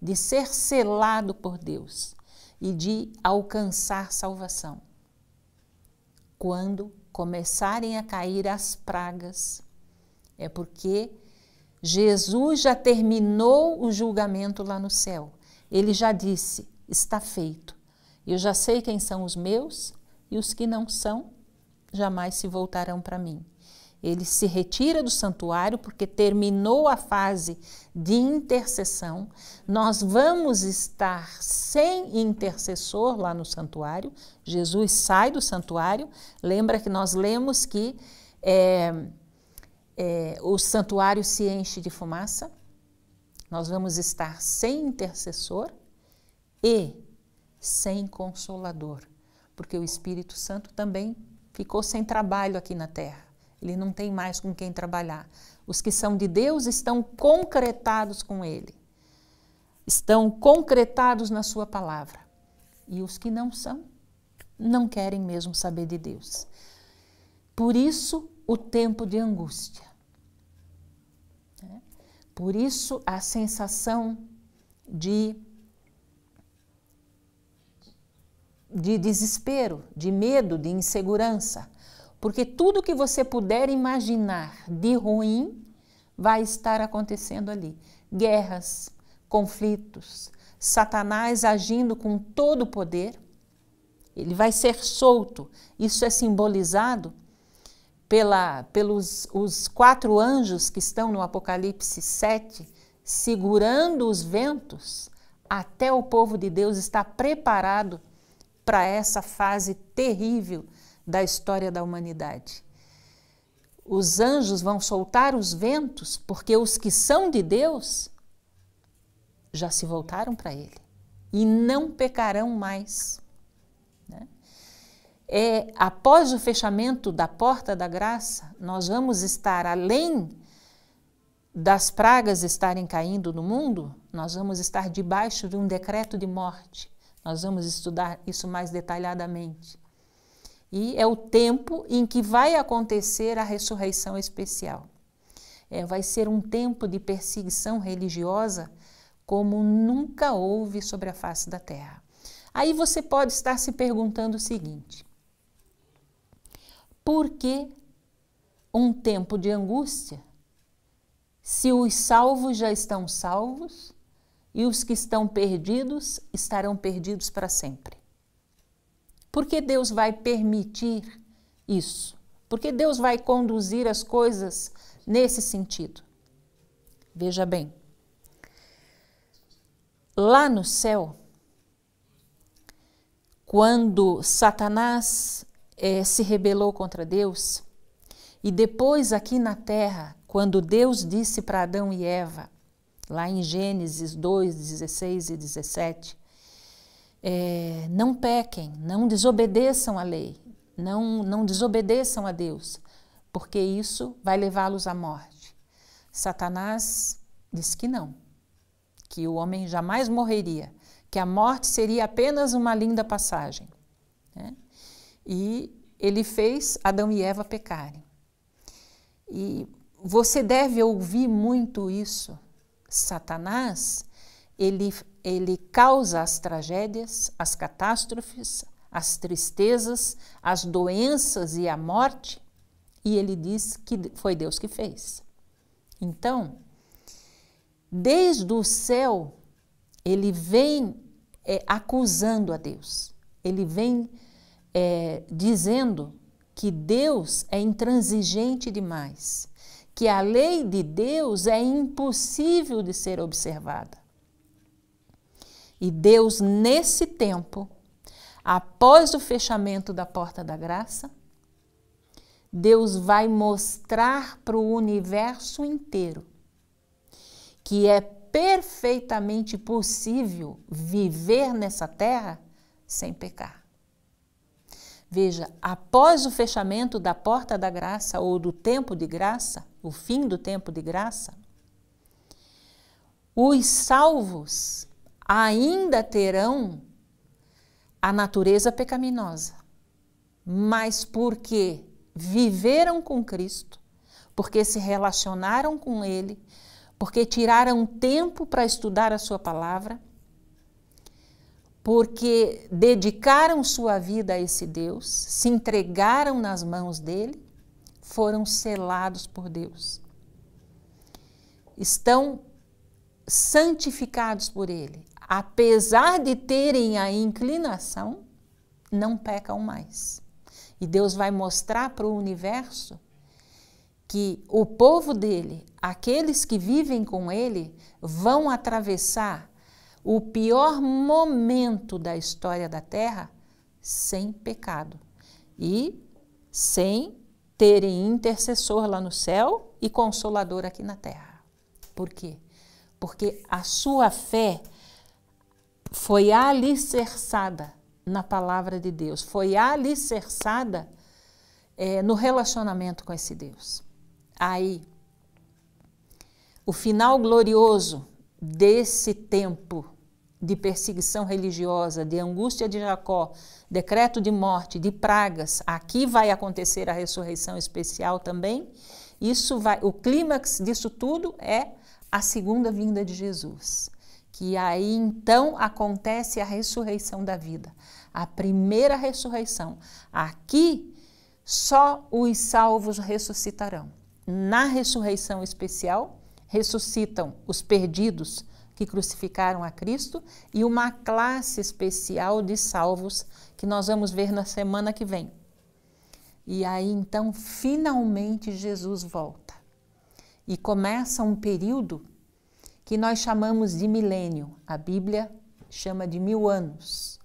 de ser selado por Deus e de alcançar salvação. Quando começarem a cair as pragas, é porque Jesus já terminou o julgamento lá no céu. Ele já disse, está feito. Eu já sei quem são os meus e os que não são, jamais se voltarão para mim. Ele se retira do santuário porque terminou a fase de intercessão. Nós vamos estar sem intercessor lá no santuário. Jesus sai do santuário. Lembra que nós lemos que o santuário se enche de fumaça? Nós vamos estar sem intercessor e sem consolador, porque o Espírito Santo também ficou sem trabalho aqui na terra. Ele não tem mais com quem trabalhar. Os que são de Deus estão concretados com Ele. Estão concretados na sua palavra. E os que não são, não querem mesmo saber de Deus. Por isso, o tempo de angústia. Por isso, a sensação de desespero, de medo, de insegurança. Porque tudo que você puder imaginar de ruim vai estar acontecendo ali. Guerras, conflitos, Satanás agindo com todo o poder. Ele vai ser solto. Isso é simbolizado pelos os 4 anjos que estão no Apocalipse 7, segurando os ventos, até o povo de Deus estar preparado para essa fase terrível da história da humanidade. Os anjos vão soltar os ventos porque os que são de Deus já se voltaram para Ele e não pecarão mais. Após o fechamento da porta da graça, nós vamos estar, além das pragas estarem caindo no mundo, nós vamos estar debaixo de um decreto de morte. Nós vamos estudar isso mais detalhadamente. E é o tempo em que vai acontecer a ressurreição especial. Vai ser um tempo de perseguição religiosa como nunca houve sobre a face da terra. Aí você pode estar se perguntando o seguinte: por que um tempo de angústia, se os salvos já estão salvos e os que estão perdidos estarão perdidos para sempre? Por que Deus vai permitir isso? Por que Deus vai conduzir as coisas nesse sentido? Veja bem, lá no céu, quando Satanás se rebelou contra Deus, e depois aqui na terra, quando Deus disse para Adão e Eva, lá em Gênesis 2, 16 e 17, não pequem, não desobedeçam a lei, não desobedeçam a Deus, porque isso vai levá-los à morte. Satanás disse que não, que o homem jamais morreria, que a morte seria apenas uma linda passagem, né? E ele fez Adão e Eva pecarem. E você deve ouvir muito isso Satanás, ele causa as tragédias, as catástrofes, as tristezas, as doenças e a morte, e ele diz que foi Deus que fez. Então, desde o céu, ele vem acusando a Deus. Ele vem dizendo que Deus é intransigente demais, que a lei de Deus é impossível de ser observada. E Deus, nesse tempo, após o fechamento da porta da graça, Deus vai mostrar para o universo inteiro que é perfeitamente possível viver nessa terra sem pecar. Veja, após o fechamento da porta da graça ou do tempo de graça, o fim do tempo de graça, os salvos ainda terão a natureza pecaminosa, mas porque viveram com Cristo, porque se relacionaram com Ele, porque tiraram tempo para estudar a sua palavra, porque dedicaram sua vida a esse Deus, se entregaram nas mãos dele, foram selados por Deus. Estão santificados por ele. Apesar de terem a inclinação, não pecam mais. E Deus vai mostrar para o universo que o povo dele, aqueles que vivem com ele, vão atravessar o pior momento da história da Terra sem pecado e sem terem intercessor lá no céu e consolador aqui na Terra. Por quê? Porque a sua fé foi alicerçada na palavra de Deus, foi alicerçada no relacionamento com esse Deus. Aí, o final glorioso desse tempo de perseguição religiosa, de angústia de Jacó, decreto de morte, de pragas, aqui vai acontecer a ressurreição especial também. O clímax disso tudo é a segunda vinda de Jesus, que aí então acontece a ressurreição da vida, a primeira ressurreição. Aqui só os salvos ressuscitarão. Na ressurreição especial, ressuscitam os perdidos que crucificaram a Cristo e uma classe especial de salvos que nós vamos ver na semana que vem. E aí, então, finalmente Jesus volta. E começa um período que nós chamamos de milênio. A Bíblia chama de 1000 anos.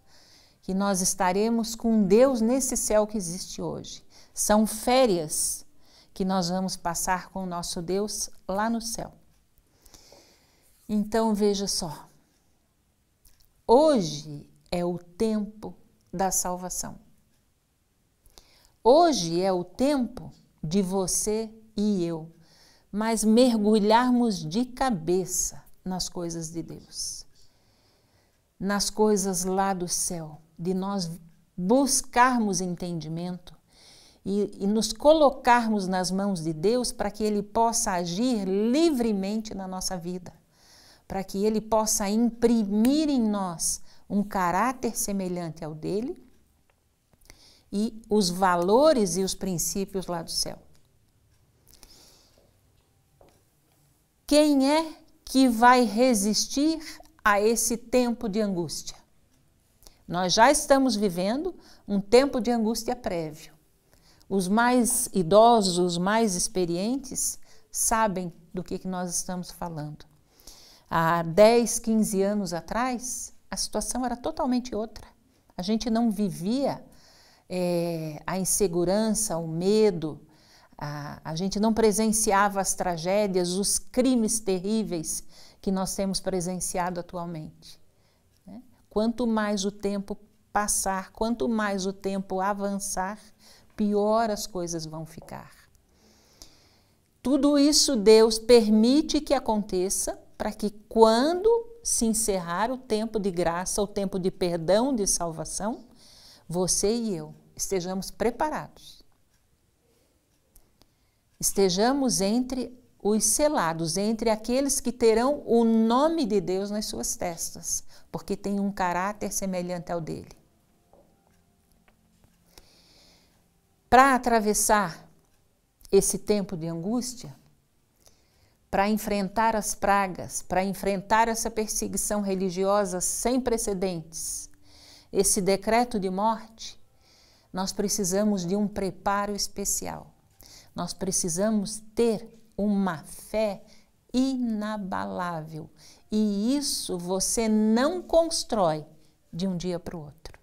Que nós estaremos com Deus nesse céu que existe hoje. São férias que nós vamos passar com o nosso Deus lá no céu. Então, veja só. Hoje é o tempo da salvação. Hoje é o tempo de você e eu, mas mergulharmos de cabeça nas coisas de Deus, nas coisas lá do céu, de nós buscarmos entendimento e nos colocarmos nas mãos de Deus para que Ele possa agir livremente na nossa vida, para que Ele possa imprimir em nós um caráter semelhante ao dele e os valores e os princípios lá do céu. Quem é que vai resistir a esse tempo de angústia? Nós já estamos vivendo um tempo de angústia prévio. Os mais idosos, os mais experientes, sabem do que nós estamos falando. Há 10, 15 anos atrás, a situação era totalmente outra. A gente não vivia a insegurança, o medo, a gente não presenciava as tragédias, os crimes terríveis que nós temos presenciado atualmente. Quanto mais o tempo passar, quanto mais o tempo avançar, pior as coisas vão ficar. Tudo isso Deus permite que aconteça para que quando se encerrar o tempo de graça, o tempo de perdão, de salvação, você e eu estejamos preparados. Estejamos entre os selados, entre aqueles que terão o nome de Deus nas suas testas, porque tem um caráter semelhante ao dele. Para atravessar esse tempo de angústia, para enfrentar as pragas, para enfrentar essa perseguição religiosa sem precedentes, esse decreto de morte, nós precisamos de um preparo especial. Nós precisamos ter uma fé inabalável. E isso você não constrói de um dia para o outro.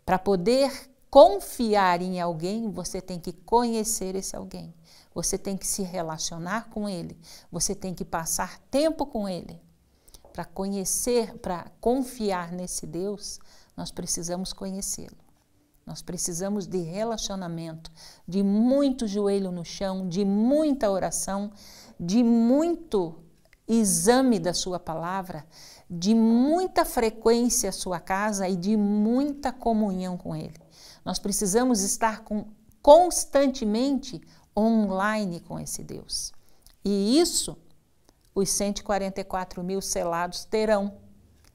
Para poder confiar em alguém, você tem que conhecer esse alguém. Você tem que se relacionar com ele. Você tem que passar tempo com ele. Para conhecer, para confiar nesse Deus, nós precisamos conhecê-lo. Nós precisamos de relacionamento, de muito joelho no chão, de muita oração, de muito exame da sua palavra, de muita frequência à sua casa e de muita comunhão com ele. Nós precisamos estar constantemente online com esse Deus. E isso os 144 mil selados terão.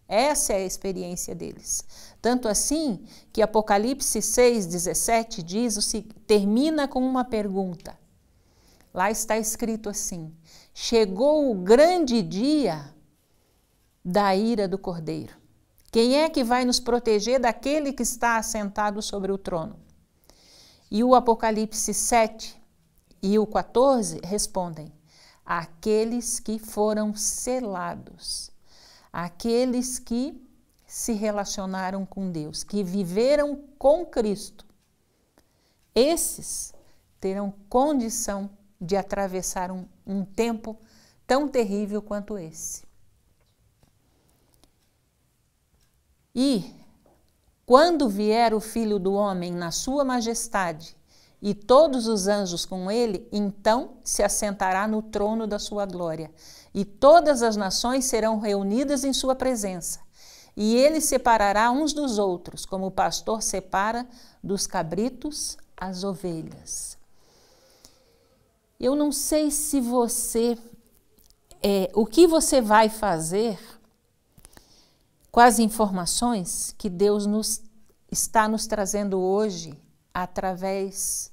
Essa é a experiência deles. Tanto assim que Apocalipse 6:17 termina com uma pergunta. Lá está escrito assim: chegou o grande dia da ira do Cordeiro. Quem é que vai nos proteger daquele que está assentado sobre o trono? E o Apocalipse 7 e o 14 respondem: aqueles que foram selados, aqueles que se relacionaram com Deus, que viveram com Cristo. Esses terão condição de atravessar um tempo tão terrível quanto esse. E quando vier o Filho do Homem na sua majestade e todos os anjos com ele, então se assentará no trono da sua glória, e todas as nações serão reunidas em sua presença. E ele separará uns dos outros, como o pastor separa dos cabritos as ovelhas. Eu não sei se você, o que você vai fazer com as informações que Deus está nos trazendo hoje através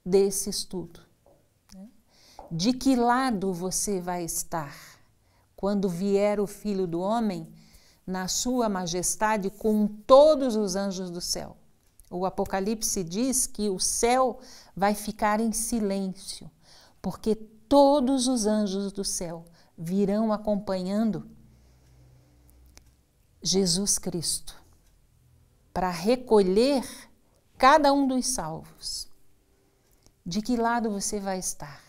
desse estudo. De que lado você vai estar quando vier o Filho do Homem na sua majestade com todos os anjos do céu? O Apocalipse diz que o céu vai ficar em silêncio, porque todos os anjos do céu virão acompanhando Jesus Cristo para recolher cada um dos salvos. De que lado você vai estar?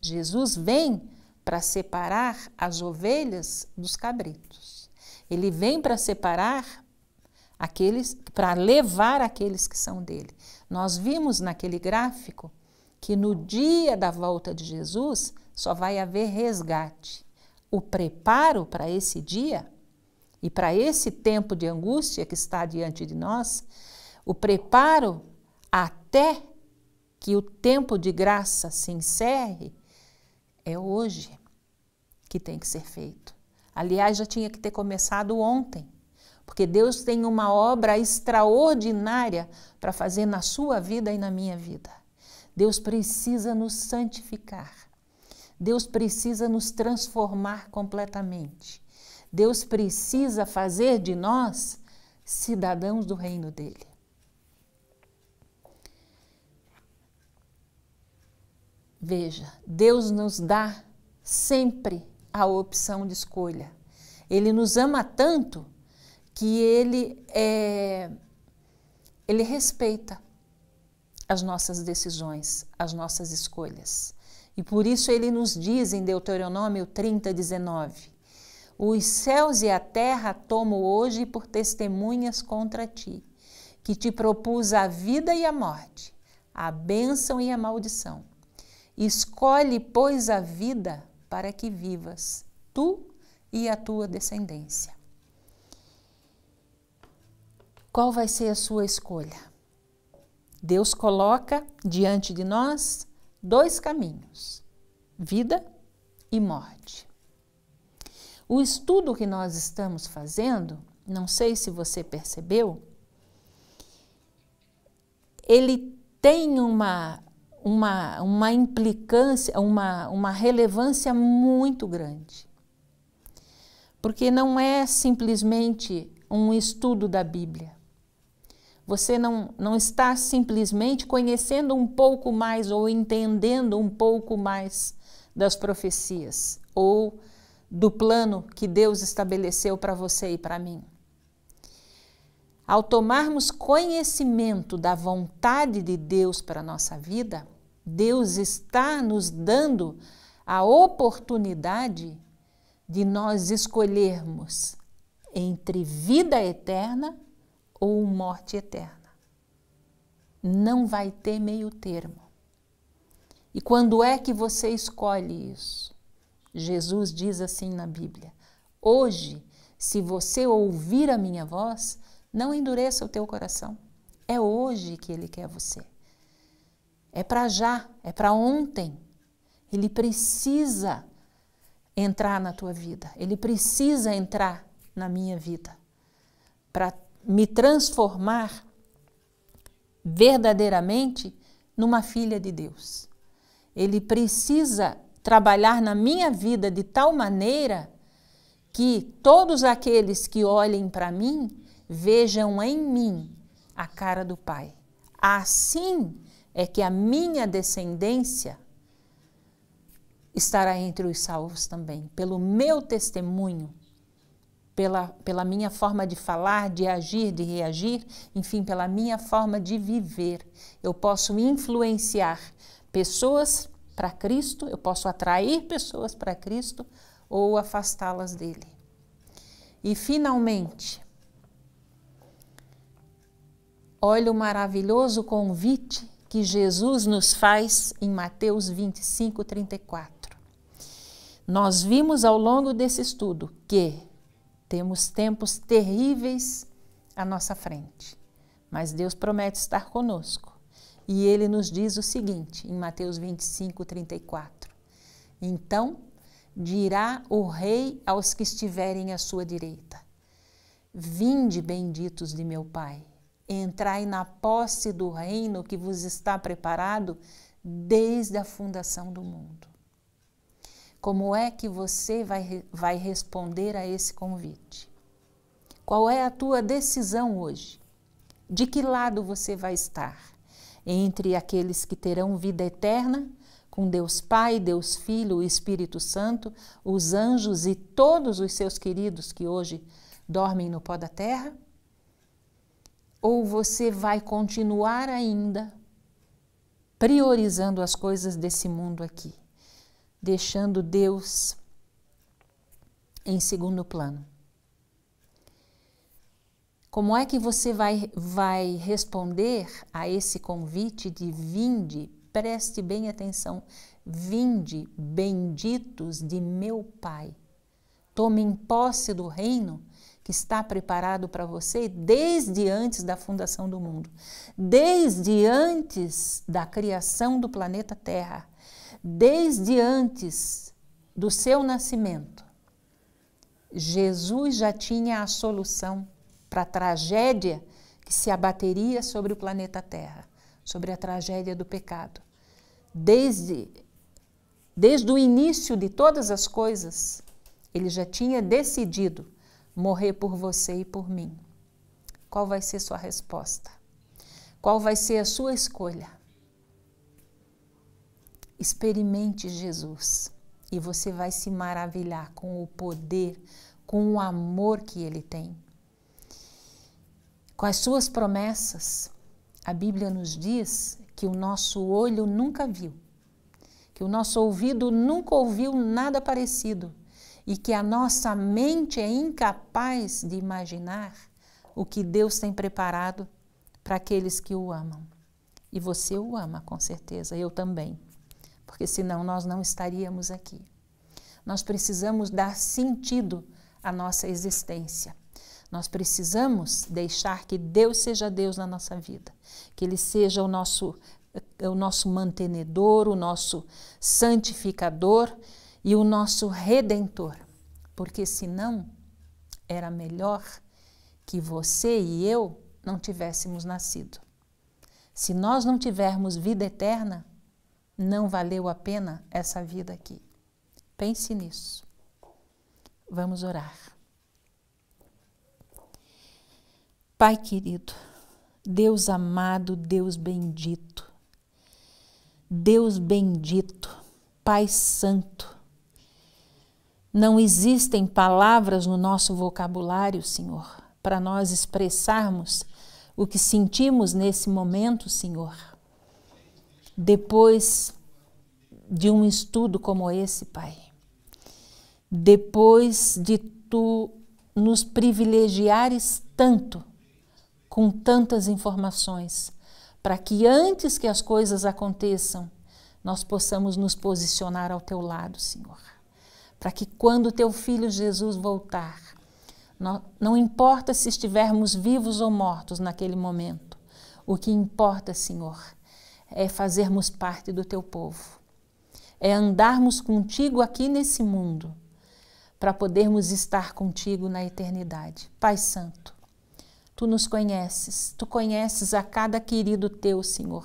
Jesus vem para separar as ovelhas dos cabritos. Ele vem para separar aqueles, para levar aqueles que são dele. Nós vimos naquele gráfico que no dia da volta de Jesus só vai haver resgate. O preparo para esse dia e para esse tempo de angústia que está diante de nós, o preparo até que o tempo de graça se encerre, é hoje que tem que ser feito. Aliás, já tinha que ter começado ontem, porque Deus tem uma obra extraordinária para fazer na sua vida e na minha vida. Deus precisa nos santificar. Deus precisa nos transformar completamente. Deus precisa fazer de nós cidadãos do reino dele. Veja, Deus nos dá sempre a opção de escolha. Ele nos ama tanto que ele respeita as nossas decisões, as nossas escolhas. E por isso ele nos diz em Deuteronômio 30:19, os céus e a terra tomo hoje por testemunhas contra ti, que te propus a vida e a morte, a bênção e a maldição. Escolhe, pois, a vida para que vivas, tu e a tua descendência. Qual vai ser a sua escolha? Deus coloca diante de nós dois caminhos. vida e morte. O estudo que nós estamos fazendo, não sei se você percebeu, ele tem uma implicância, uma relevância muito grande. Porque não é simplesmente um estudo da Bíblia. Você não está simplesmente conhecendo um pouco mais ou entendendo um pouco mais das profecias ou do plano que Deus estabeleceu para você e para mim. Ao tomarmos conhecimento da vontade de Deus para a nossa vida, Deus está nos dando a oportunidade de nós escolhermos entre vida eterna ou morte eterna. Não vai ter meio termo. E quando é que você escolhe isso? Jesus diz assim na Bíblia: hoje, se você ouvir a minha voz, não endureça o teu coração. É hoje que Ele quer você. É para já, é para ontem. Ele precisa entrar na tua vida. Ele precisa entrar na minha vida para me transformar verdadeiramente numa filha de Deus. Ele precisa trabalhar na minha vida de tal maneira que todos aqueles que olhem para mim vejam em mim a cara do Pai. Assim é que a minha descendência estará entre os salvos também, pelo meu testemunho, pela minha forma de falar, de agir, de reagir, enfim, pela minha forma de viver. Eu posso influenciar pessoas para Cristo, eu posso atrair pessoas para Cristo ou afastá-las dele. E, finalmente, olha o maravilhoso convite que Jesus nos faz em Mateus 25, 34. Nós vimos ao longo desse estudo que temos tempos terríveis à nossa frente, mas Deus promete estar conosco. E Ele nos diz o seguinte, em Mateus 25, 34. Então dirá o Rei aos que estiverem à sua direita: vinde, benditos de meu Pai, entrai na posse do reino que vos está preparado desde a fundação do mundo. Como é que você vai responder a esse convite? Qual é a tua decisão hoje? De que lado você vai estar? Entre aqueles que terão vida eterna, com Deus Pai, Deus Filho, o Espírito Santo, os anjos e todos os seus queridos que hoje dormem no pó da terra? Ou você vai continuar ainda priorizando as coisas desse mundo aqui, deixando Deus em segundo plano? Como é que você vai responder a esse convite de vinde? Preste bem atenção. Vinde, benditos de meu Pai. Tomem posse do reino que está preparado para você desde antes da fundação do mundo, desde antes da criação do planeta Terra, desde antes do seu nascimento. Jesus já tinha a solução para a tragédia que se abateria sobre o planeta Terra, sobre a tragédia do pecado. Desde o início de todas as coisas, Ele já tinha decidido morrer por você e por mim. Qual vai ser sua resposta? Qual vai ser a sua escolha? Experimente Jesus e você vai se maravilhar com o poder, com o amor que Ele tem. Com as suas promessas, a Bíblia nos diz que o nosso olho nunca viu, que o nosso ouvido nunca ouviu nada parecido e que a nossa mente é incapaz de imaginar o que Deus tem preparado para aqueles que o amam. E você o ama, com certeza, eu também, porque senão nós não estaríamos aqui. Nós precisamos dar sentido à nossa existência. Nós precisamos deixar que Deus seja Deus na nossa vida, que Ele seja o nosso o nosso mantenedor, o nosso santificador e o nosso redentor. Porque senão era melhor que você e eu não tivéssemos nascido. Se nós não tivermos vida eterna, não valeu a pena essa vida aqui. Pense nisso. Vamos orar. Pai querido, Deus amado, Deus bendito, Pai santo, não existem palavras no nosso vocabulário, Senhor, para nós expressarmos o que sentimos nesse momento, Senhor. Depois de um estudo como esse, Pai, depois de Tu nos privilegiares tanto, com tantas informações, para que antes que as coisas aconteçam, nós possamos nos posicionar ao Teu lado, Senhor. Para que quando Teu Filho Jesus voltar, não importa se estivermos vivos ou mortos naquele momento, o que importa, Senhor, é fazermos parte do Teu povo, é andarmos contigo aqui nesse mundo, para podermos estar contigo na eternidade. Pai Santo, Tu nos conheces, Tu conheces a cada querido Teu, Senhor,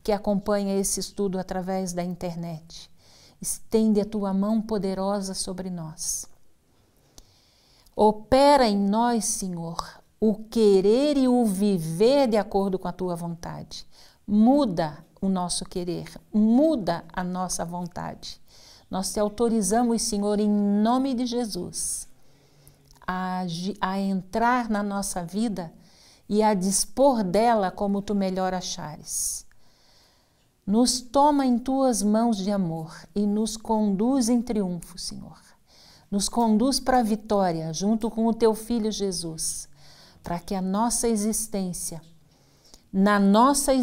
que acompanha esse estudo através da internet. Estende a Tua mão poderosa sobre nós. Opera em nós, Senhor, o querer e o viver de acordo com a Tua vontade. Muda o nosso querer, muda a nossa vontade. Nós Te autorizamos, Senhor, em nome de Jesus, a entrar na nossa vida e a dispor dela como Tu melhor achares. Nos toma em Tuas mãos de amor e nos conduz em triunfo, Senhor. Nos conduz para a vitória junto com o Teu Filho Jesus, para que a nossa existência, na nossa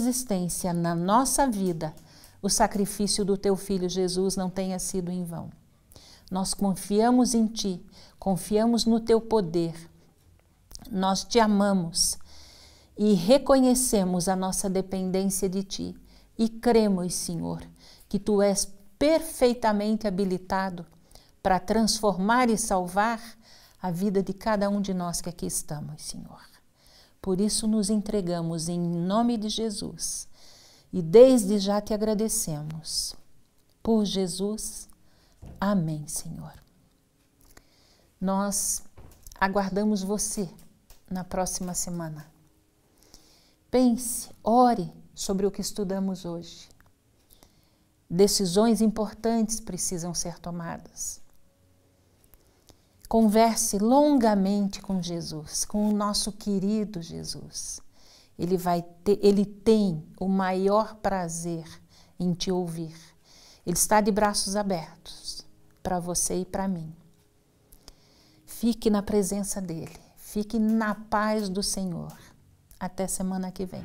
vida, o sacrifício do Teu Filho Jesus não tenha sido em vão. Nós confiamos em Ti, confiamos no Teu poder, nós Te amamos e reconhecemos a nossa dependência de Ti e cremos, Senhor, que Tu és perfeitamente habilitado para transformar e salvar a vida de cada um de nós que aqui estamos, Senhor. Por isso nos entregamos em nome de Jesus e desde já Te agradecemos. Por Jesus, amém, Senhor. Nós aguardamos você na próxima semana. Pense, ore sobre o que estudamos hoje. Decisões importantes precisam ser tomadas. Converse longamente com Jesus, com o nosso querido Jesus. Ele tem o maior prazer em te ouvir. Ele está de braços abertos para você e para mim. Fique na presença dele, fique na paz do Senhor. Até semana que vem.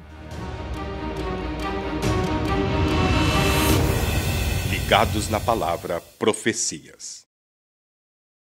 Ligados na Palavra Profecias.